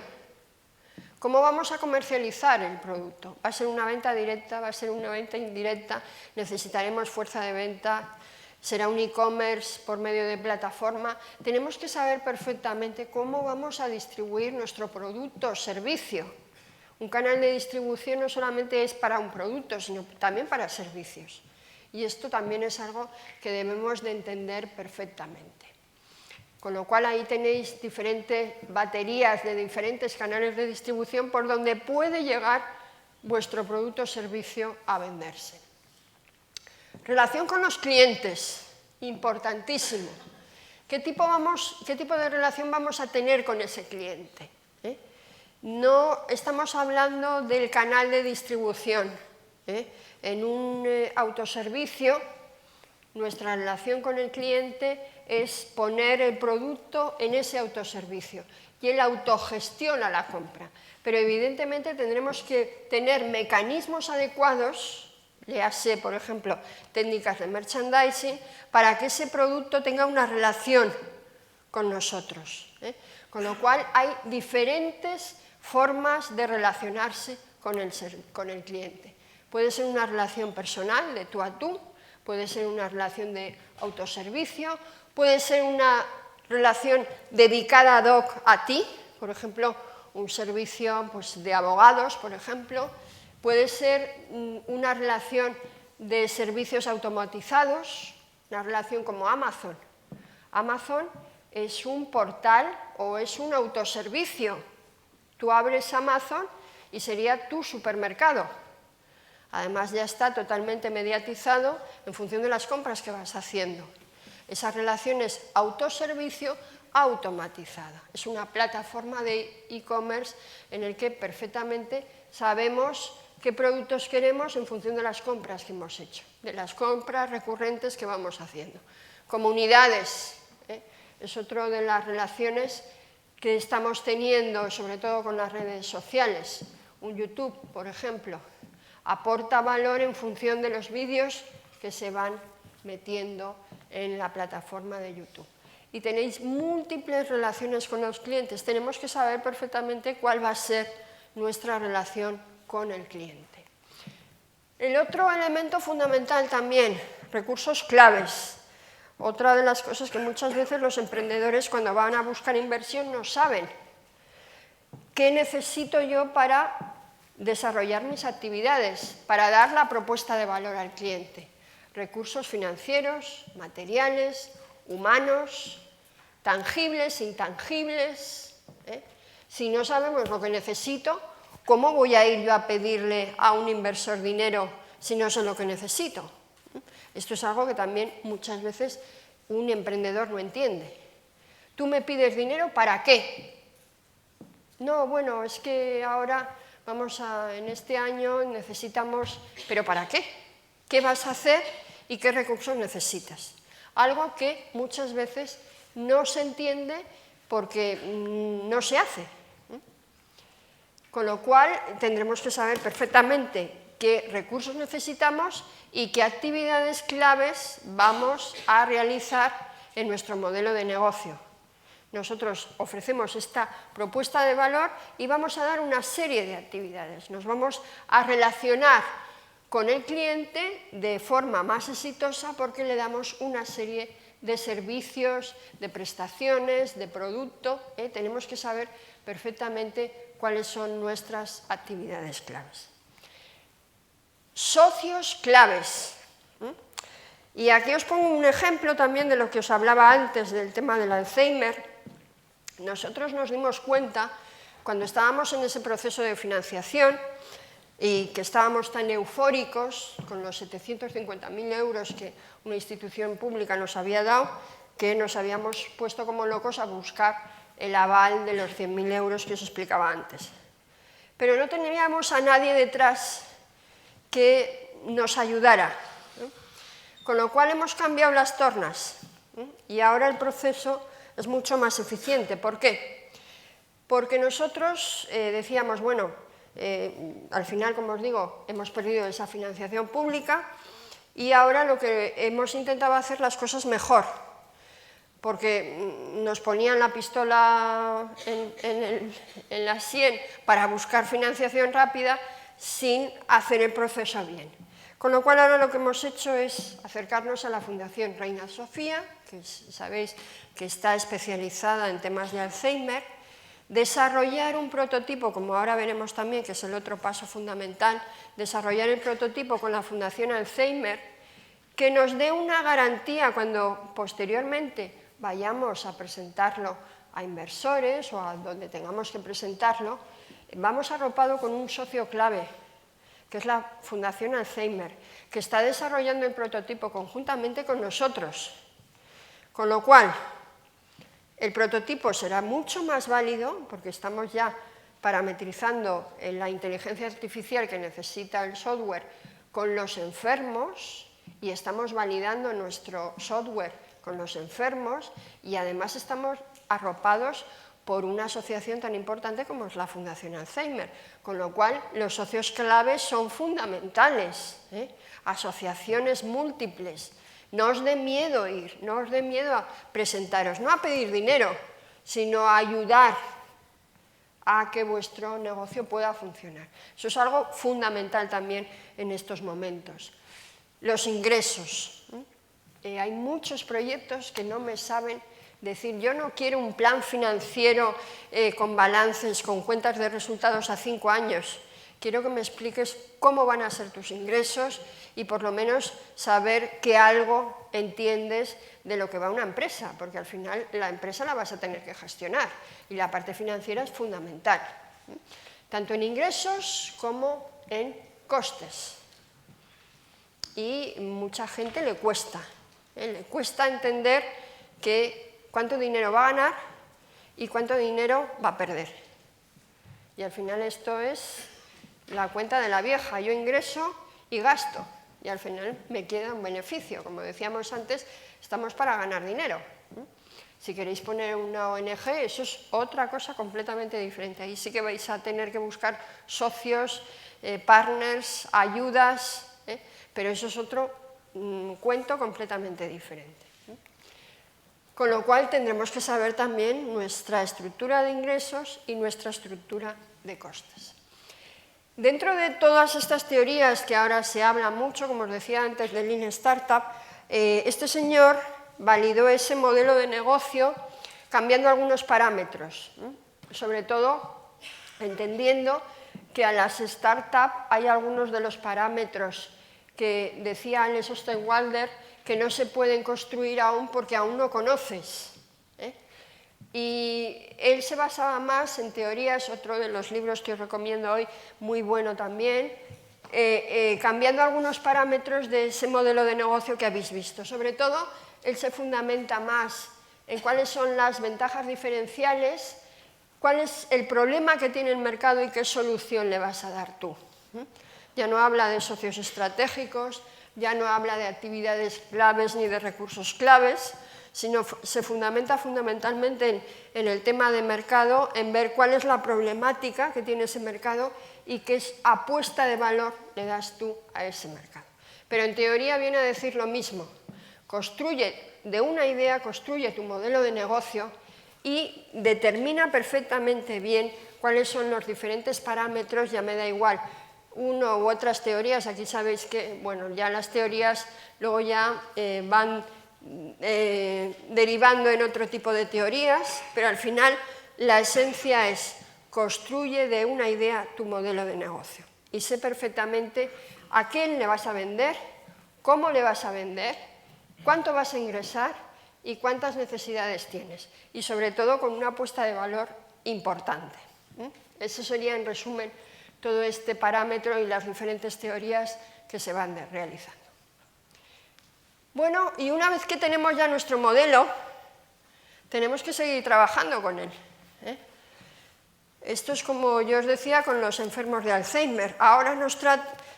¿Cómo vamos a comercializar el producto? ¿Va a ser una venta directa? ¿Va a ser una venta indirecta? ¿Necesitaremos fuerza de venta? ¿Será un e-commerce por medio de plataforma? Tenemos que saber perfectamente cómo vamos a distribuir nuestro producto o servicio. Un canal de distribución no solamente es para un producto, sino también para servicios. Y esto también es algo que debemos de entender perfectamente. Con lo cual ahí tenéis diferentes baterías de diferentes canales de distribución por donde puede llegar vuestro producto o servicio a venderse. Relación con los clientes, importantísimo. ¿Qué tipo de relación vamos a tener con ese cliente? No estamos hablando del canal de distribución. En un autoservicio, nuestra relación con el cliente es poner el producto en ese autoservicio y él autogestiona la compra. Pero evidentemente tendremos que tener mecanismos adecuados, léase, por ejemplo, técnicas de merchandising, para que ese producto tenga una relación con nosotros. Con lo cual hay diferentes formas de relacionarse con el cliente. Puede ser una relación personal, de tú a tú, puede ser una relación de autoservicio, puede ser una relación dedicada ad hoc a ti, por ejemplo, un servicio pues, de abogados, por ejemplo, puede ser una relación de servicios automatizados, una relación como Amazon. Amazon es un portal o es un autoservicio. Tú abres Amazon y sería tu supermercado. Además ya está totalmente mediatizado en función de las compras que vas haciendo. Esa relación es autoservicio automatizada. Es una plataforma de e-commerce en el que perfectamente sabemos qué productos queremos en función de las compras que hemos hecho, de las compras recurrentes que vamos haciendo. Comunidades, es otra de las relaciones que estamos teniendo, sobre todo con las redes sociales. Un YouTube, por ejemplo, aporta valor en función de los vídeos que se van metiendo en la plataforma de YouTube. Y tenéis múltiples relaciones con los clientes. Tenemos que saber perfectamente cuál va a ser nuestra relación con el cliente. El otro elemento fundamental también, recursos claves. Otra de las cosas que muchas veces los emprendedores cuando van a buscar inversión no saben. ¿Qué necesito yo para desarrollar mis actividades, para dar la propuesta de valor al cliente? Recursos financieros, materiales, humanos, tangibles, intangibles. Si no sabemos lo que necesito, ¿cómo voy a ir yo a pedirle a un inversor dinero si no sé lo que necesito? Esto es algo que también muchas veces un emprendedor no entiende. ¿Tú me pides dinero para qué? No, bueno, es que ahora en este año necesitamos... ¿Pero para qué? ¿Qué vas a hacer y qué recursos necesitas? Algo que muchas veces no se entiende porque no se hace. Con lo cual tendremos que saber perfectamente qué recursos necesitamos y qué actividades claves vamos a realizar en nuestro modelo de negocio. nosotros ofrecemos esta propuesta de valor y vamos a dar una serie de actividades. Nos vamos a relacionar con el cliente de forma más exitosa porque le damos una serie de servicios, de prestaciones, de producto. Tenemos que saber perfectamente cuáles son nuestras actividades claves. Socios claves. Y aquí os pongo un ejemplo también de lo que os hablaba antes del tema del Alzheimer. Nosotros nos dimos cuenta, cuando estábamos en ese proceso de financiación y que estábamos tan eufóricos con los 750.000 euros que una institución pública nos había dado, que nos habíamos puesto como locos a buscar el aval de los 100.000 euros que os explicaba antes. Pero no teníamos a nadie detrás que nos ayudara, con lo cual hemos cambiado las tornas y ahora el proceso es mucho más eficiente. ¿Por qué? Porque nosotros decíamos, bueno, al final, como os digo, hemos perdido esa financiación pública y ahora lo que hemos intentado hacer las cosas mejor, porque nos ponían la pistola en la sien para buscar financiación rápida sin hacer el proceso bien. Con lo cual ahora lo que hemos hecho es acercarnos a la Fundación Reina Sofía, que sabéis que está especializada en temas de Alzheimer, desarrollar un prototipo, como ahora veremos también, que es el otro paso fundamental, desarrollar el prototipo con la Fundación Alzheimer, que nos dé una garantía cuando posteriormente vayamos a presentarlo a inversores o a donde tengamos que presentarlo, vamos arropado con un socio clave, que es la Fundación Alzheimer, que está desarrollando el prototipo conjuntamente con nosotros. Con lo cual, el prototipo será mucho más válido, porque estamos ya parametrizando la inteligencia artificial que necesita el software con los enfermos y estamos validando nuestro software con los enfermos y además estamos arropados por una asociación tan importante como es la Fundación Alzheimer, con lo cual los socios claves son fundamentales, asociaciones múltiples. No os dé miedo ir, no os dé miedo a presentaros, no a pedir dinero, sino a ayudar a que vuestro negocio pueda funcionar. Eso es algo fundamental también en estos momentos. Los ingresos. Hay muchos proyectos que no me saben decir, yo no quiero un plan financiero con balances, con cuentas de resultados a 5 años. Quiero que me expliques cómo van a ser tus ingresos y por lo menos saber que algo entiendes de lo que va una empresa, porque al final la empresa la vas a tener que gestionar y la parte financiera es fundamental, tanto en ingresos como en costes. Y mucha gente le cuesta entender cuánto dinero va a ganar y cuánto dinero va a perder. Y al final esto es la cuenta de la vieja, yo ingreso y gasto, y al final me queda un beneficio. Como decíamos antes, estamos para ganar dinero. Si queréis poner una ONG, eso es otra cosa completamente diferente. Ahí sí que vais a tener que buscar socios, partners, ayudas, pero eso es otro cuento completamente diferente. Con lo cual tendremos que saber también nuestra estructura de ingresos y nuestra estructura de costes. Dentro de todas estas teorías que ahora se habla mucho, como os decía antes, del Lean Startup, este señor validó ese modelo de negocio cambiando algunos parámetros, sobre todo entendiendo que a las startups hay algunos de los parámetros que decía Alex Osterwalder que no se pueden construir aún porque aún no conoces. Y él se basaba más en teorías, otro de los libros que os recomiendo hoy, muy bueno también, cambiando algunos parámetros de ese modelo de negocio que habéis visto. Sobre todo, él se fundamenta más en cuáles son las ventajas diferenciales, cuál es el problema que tiene el mercado y qué solución le vas a dar tú. Ya no habla de socios estratégicos, ya no habla de actividades claves ni de recursos claves, sino se fundamenta fundamentalmente en el tema de mercado, en ver cuál es la problemática que tiene ese mercado y qué apuesta de valor le das tú a ese mercado. Pero en teoría viene a decir lo mismo, construye de una idea, construye tu modelo de negocio y determina perfectamente bien cuáles son los diferentes parámetros, ya me da igual, uno u otras teorías. Aquí sabéis que, bueno, ya las teorías luego ya van derivando en otro tipo de teorías, pero al final la esencia es: construye de una idea tu modelo de negocio y sé perfectamente a quién le vas a vender, cómo le vas a vender, cuánto vas a ingresar y cuántas necesidades tienes, y sobre todo con una apuesta de valor importante. Eso sería, en resumen, todo este parámetro y las diferentes teorías que se van realizando. Bueno, y una vez que tenemos ya nuestro modelo, tenemos que seguir trabajando con él. Esto es como yo os decía con los enfermos de Alzheimer. Ahora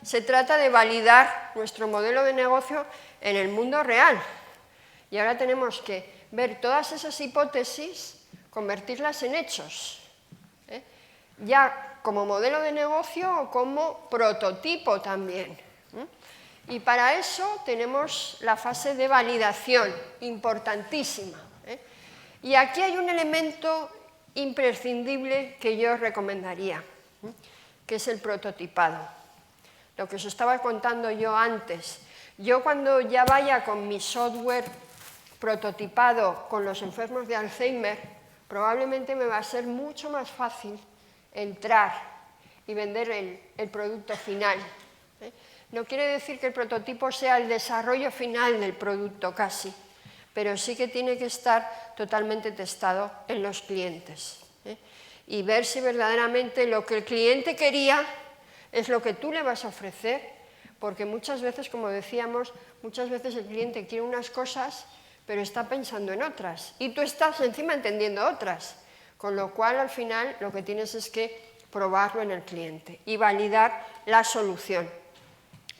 se trata de validar nuestro modelo de negocio en el mundo real. Y ahora tenemos que ver todas esas hipótesis, convertirlas en hechos. Ya como modelo de negocio o como prototipo también. Y para eso tenemos la fase de validación, importantísima. Y aquí hay un elemento imprescindible que yo os recomendaría, que es el prototipado. Lo que os estaba contando yo antes. Yo cuando ya vaya con mi software prototipado con los enfermos de Alzheimer, probablemente me va a ser mucho más fácil entrar y vender el producto final. No quiere decir que el prototipo sea el desarrollo final del producto casi, pero sí que tiene que estar totalmente testado en los clientes. Y ver si verdaderamente lo que el cliente quería es lo que tú le vas a ofrecer, porque muchas veces, como decíamos, muchas veces el cliente quiere unas cosas, pero está pensando en otras, y tú estás encima entendiendo otras, con lo cual al final lo que tienes es que probarlo en el cliente y validar la solución.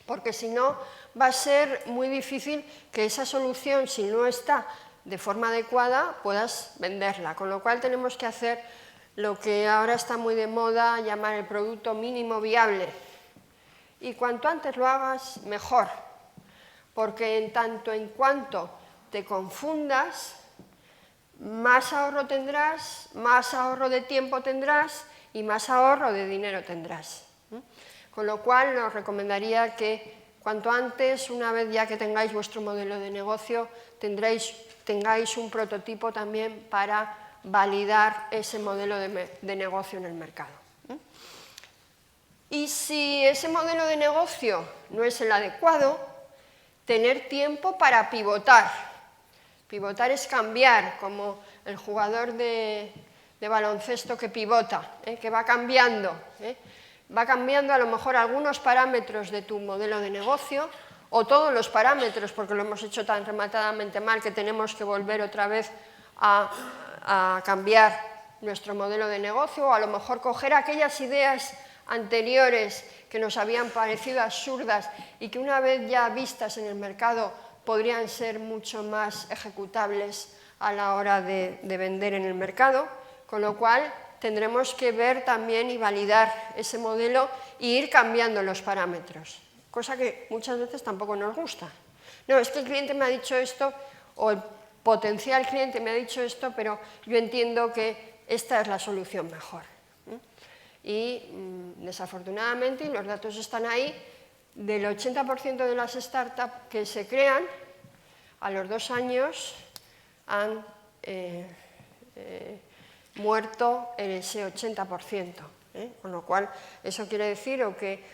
Porque si no, va a ser muy difícil que esa solución, si no está de forma adecuada, puedas venderla. Con lo cual tenemos que hacer lo que ahora está muy de moda, llamar el producto mínimo viable. Y cuanto antes lo hagas, mejor. Porque en tanto en cuanto te confundas, más ahorro tendrás, más ahorro de tiempo tendrás y más ahorro de dinero tendrás. Con lo cual, os recomendaría que cuanto antes, una vez ya que tengáis vuestro modelo de negocio, tengáis un prototipo también para validar ese modelo de negocio en el mercado. Y si ese modelo de negocio no es el adecuado, tener tiempo para pivotar. Pivotar es cambiar, como el jugador de baloncesto que pivota, que va cambiando. Va cambiando a lo mejor algunos parámetros de tu modelo de negocio o todos los parámetros, porque lo hemos hecho tan rematadamente mal que tenemos que volver otra vez a cambiar nuestro modelo de negocio, o a lo mejor coger aquellas ideas anteriores que nos habían parecido absurdas y que una vez ya vistas en el mercado podrían ser mucho más ejecutables a la hora de vender en el mercado, con lo cual tendremos que ver también y validar ese modelo e ir cambiando los parámetros, cosa que muchas veces tampoco nos gusta. No, es que el cliente me ha dicho esto, o el potencial cliente me ha dicho esto, pero yo entiendo que esta es la solución mejor. Y desafortunadamente, y los datos están ahí, del 80% de las startups que se crean, a los 2 años han muerto en ese 80%. Con lo cual, eso quiere decir o que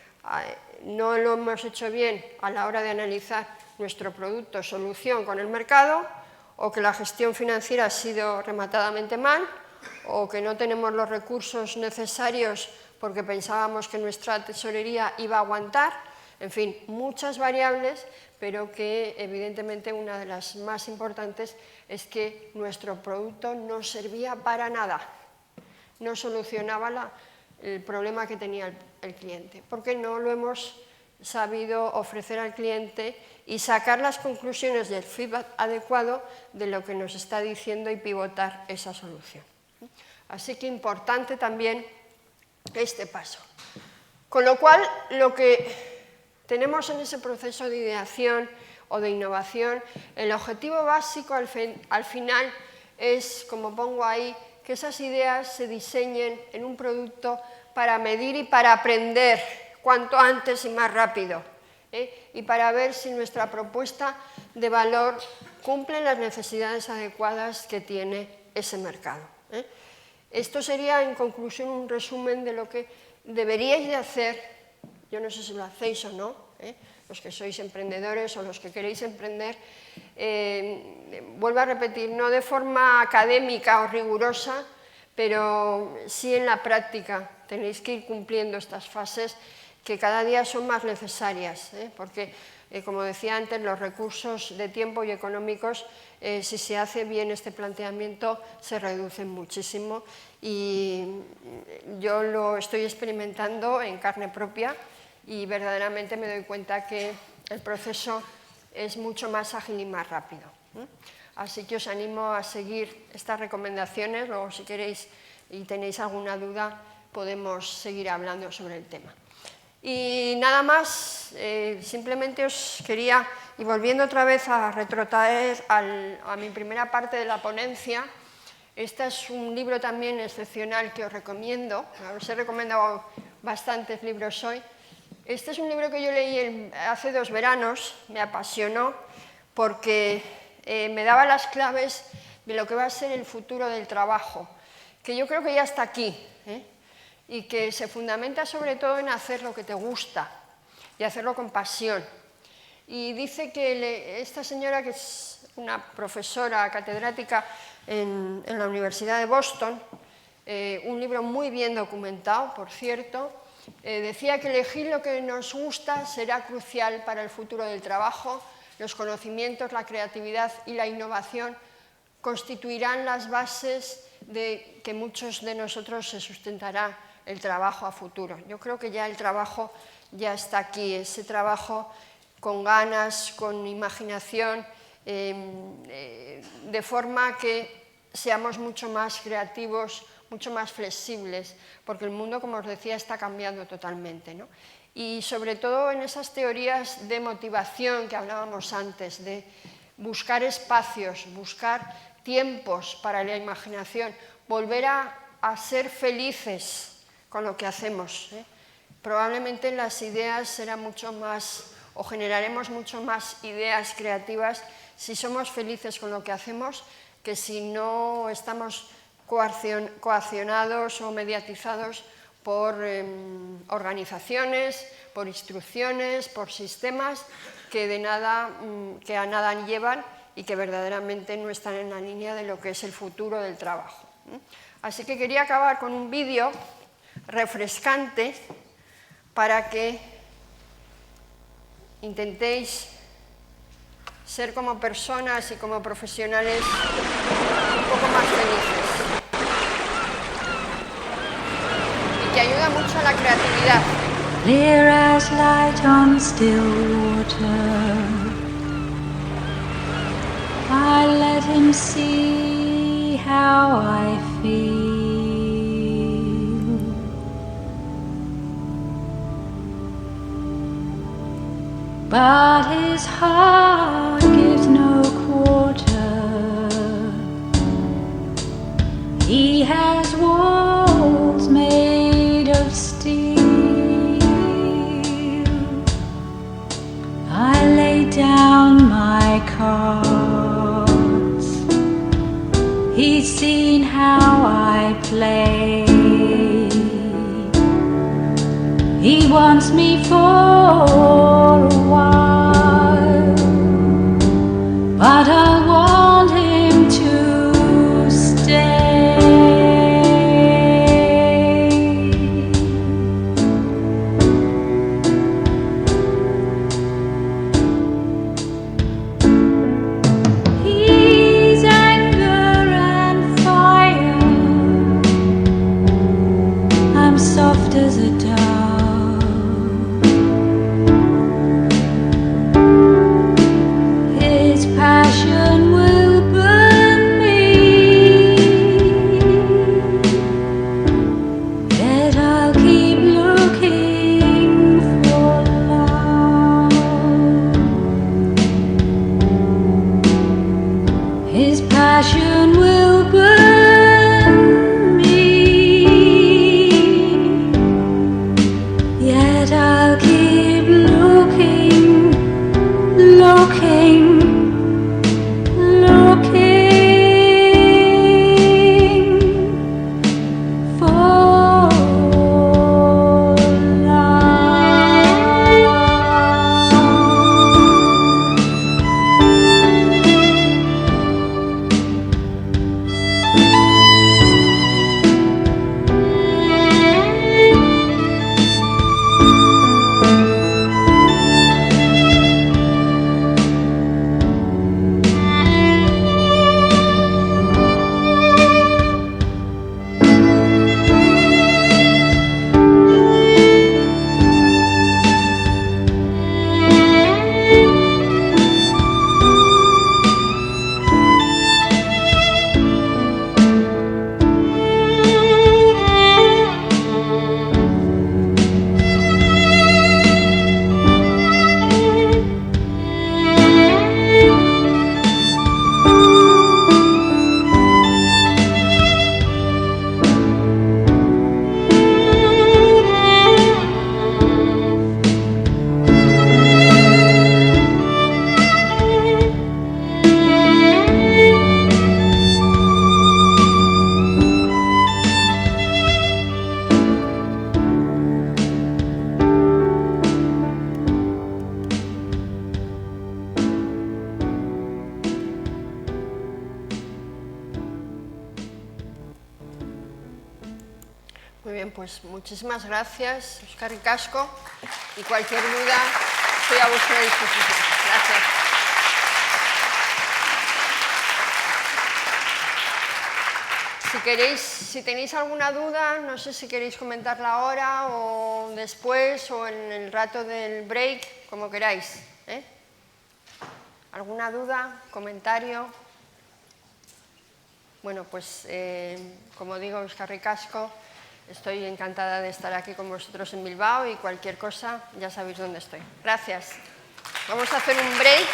no lo hemos hecho bien a la hora de analizar nuestro producto o solución con el mercado, o que la gestión financiera ha sido rematadamente mal, o que no tenemos los recursos necesarios porque pensábamos que nuestra tesorería iba a aguantar. En fin, muchas variables, pero que evidentemente una de las más importantes es que nuestro producto no servía para nada, no solucionaba el problema que tenía el cliente, porque no lo hemos sabido ofrecer al cliente y sacar las conclusiones del feedback adecuado de lo que nos está diciendo y pivotar esa solución. Así que importante también este paso. Con lo cual, lo que tenemos en ese proceso de ideación o de innovación, el objetivo básico al final es, como pongo ahí, que esas ideas se diseñen en un producto para medir y para aprender cuanto antes y más rápido, y para ver si nuestra propuesta de valor cumple las necesidades adecuadas que tiene ese mercado. Esto sería, en conclusión, un resumen de lo que deberíais de hacer. Yo no sé si lo hacéis o no, los que sois emprendedores o los que queréis emprender. Vuelvo a repetir, no de forma académica o rigurosa, pero sí en la práctica. Tenéis que ir cumpliendo estas fases que cada día son más necesarias, porque, como decía antes, los recursos de tiempo y económicos, si se hace bien este planteamiento, se reducen muchísimo, y yo lo estoy experimentando en carne propia y verdaderamente me doy cuenta que el proceso es mucho más ágil y más rápido. Así que os animo a seguir estas recomendaciones. Luego, si queréis y tenéis alguna duda, podemos seguir hablando sobre el tema. Y nada más, simplemente os quería, y volviendo otra vez a retrotraer a mi primera parte de la ponencia, este es un libro también excepcional que os recomiendo. Os he recomendado bastantes libros hoy. Este es un libro que yo leí hace 2 veranos, me apasionó porque me daba las claves de lo que va a ser el futuro del trabajo, que yo creo que ya está aquí, y que se fundamenta sobre todo en hacer lo que te gusta y hacerlo con pasión. Y dice que esta señora, que es una profesora catedrática en la Universidad de Boston, un libro muy bien documentado, por cierto, decía que elegir lo que nos gusta será crucial para el futuro del trabajo. Los conocimientos, la creatividad y la innovación constituirán las bases de que muchos de nosotros se sustentará el trabajo a futuro. Yo creo que ya el trabajo ya está aquí, ese trabajo con ganas, con imaginación, de forma que seamos mucho más creativos, mucho más flexibles, porque el mundo, como os decía, está cambiando totalmente, ¿no? Y sobre todo en esas teorías de motivación que hablábamos antes, de buscar espacios, buscar tiempos para la imaginación, volver a ser felices con lo que hacemos. Probablemente las ideas serán mucho más, o generaremos mucho más ideas creativas si somos felices con lo que hacemos, que si no estamos coaccionados o mediatizados por organizaciones, por instrucciones, por sistemas que a nada llevan y que verdaderamente no están en la línea de lo que es el futuro del trabajo. Así que quería acabar con un vídeo refrescante para que intentéis ser como personas y como profesionales un poco más felices. Y que ayuda mucho a la creatividad. Clear as light on still water, I let him see how I feel. But his heart gives no quarter. He has walls made of steel. I lay down my cards. He's seen how I play. He wants me for a while, but I want him to stay. He's anger and fire. I'm soft as a dove. Muy bien, pues muchísimas gracias, Euskarrik asko, y cualquier duda estoy a vuestra disposición. Gracias. Si tenéis alguna duda, no sé si queréis comentarla ahora o después o en el rato del break, como queráis. ¿Alguna duda? ¿Comentario? Bueno, pues como digo, Euskarrik asko, estoy encantada de estar aquí con vosotros en Bilbao y cualquier cosa ya sabéis dónde estoy. Gracias. Vamos a hacer un break.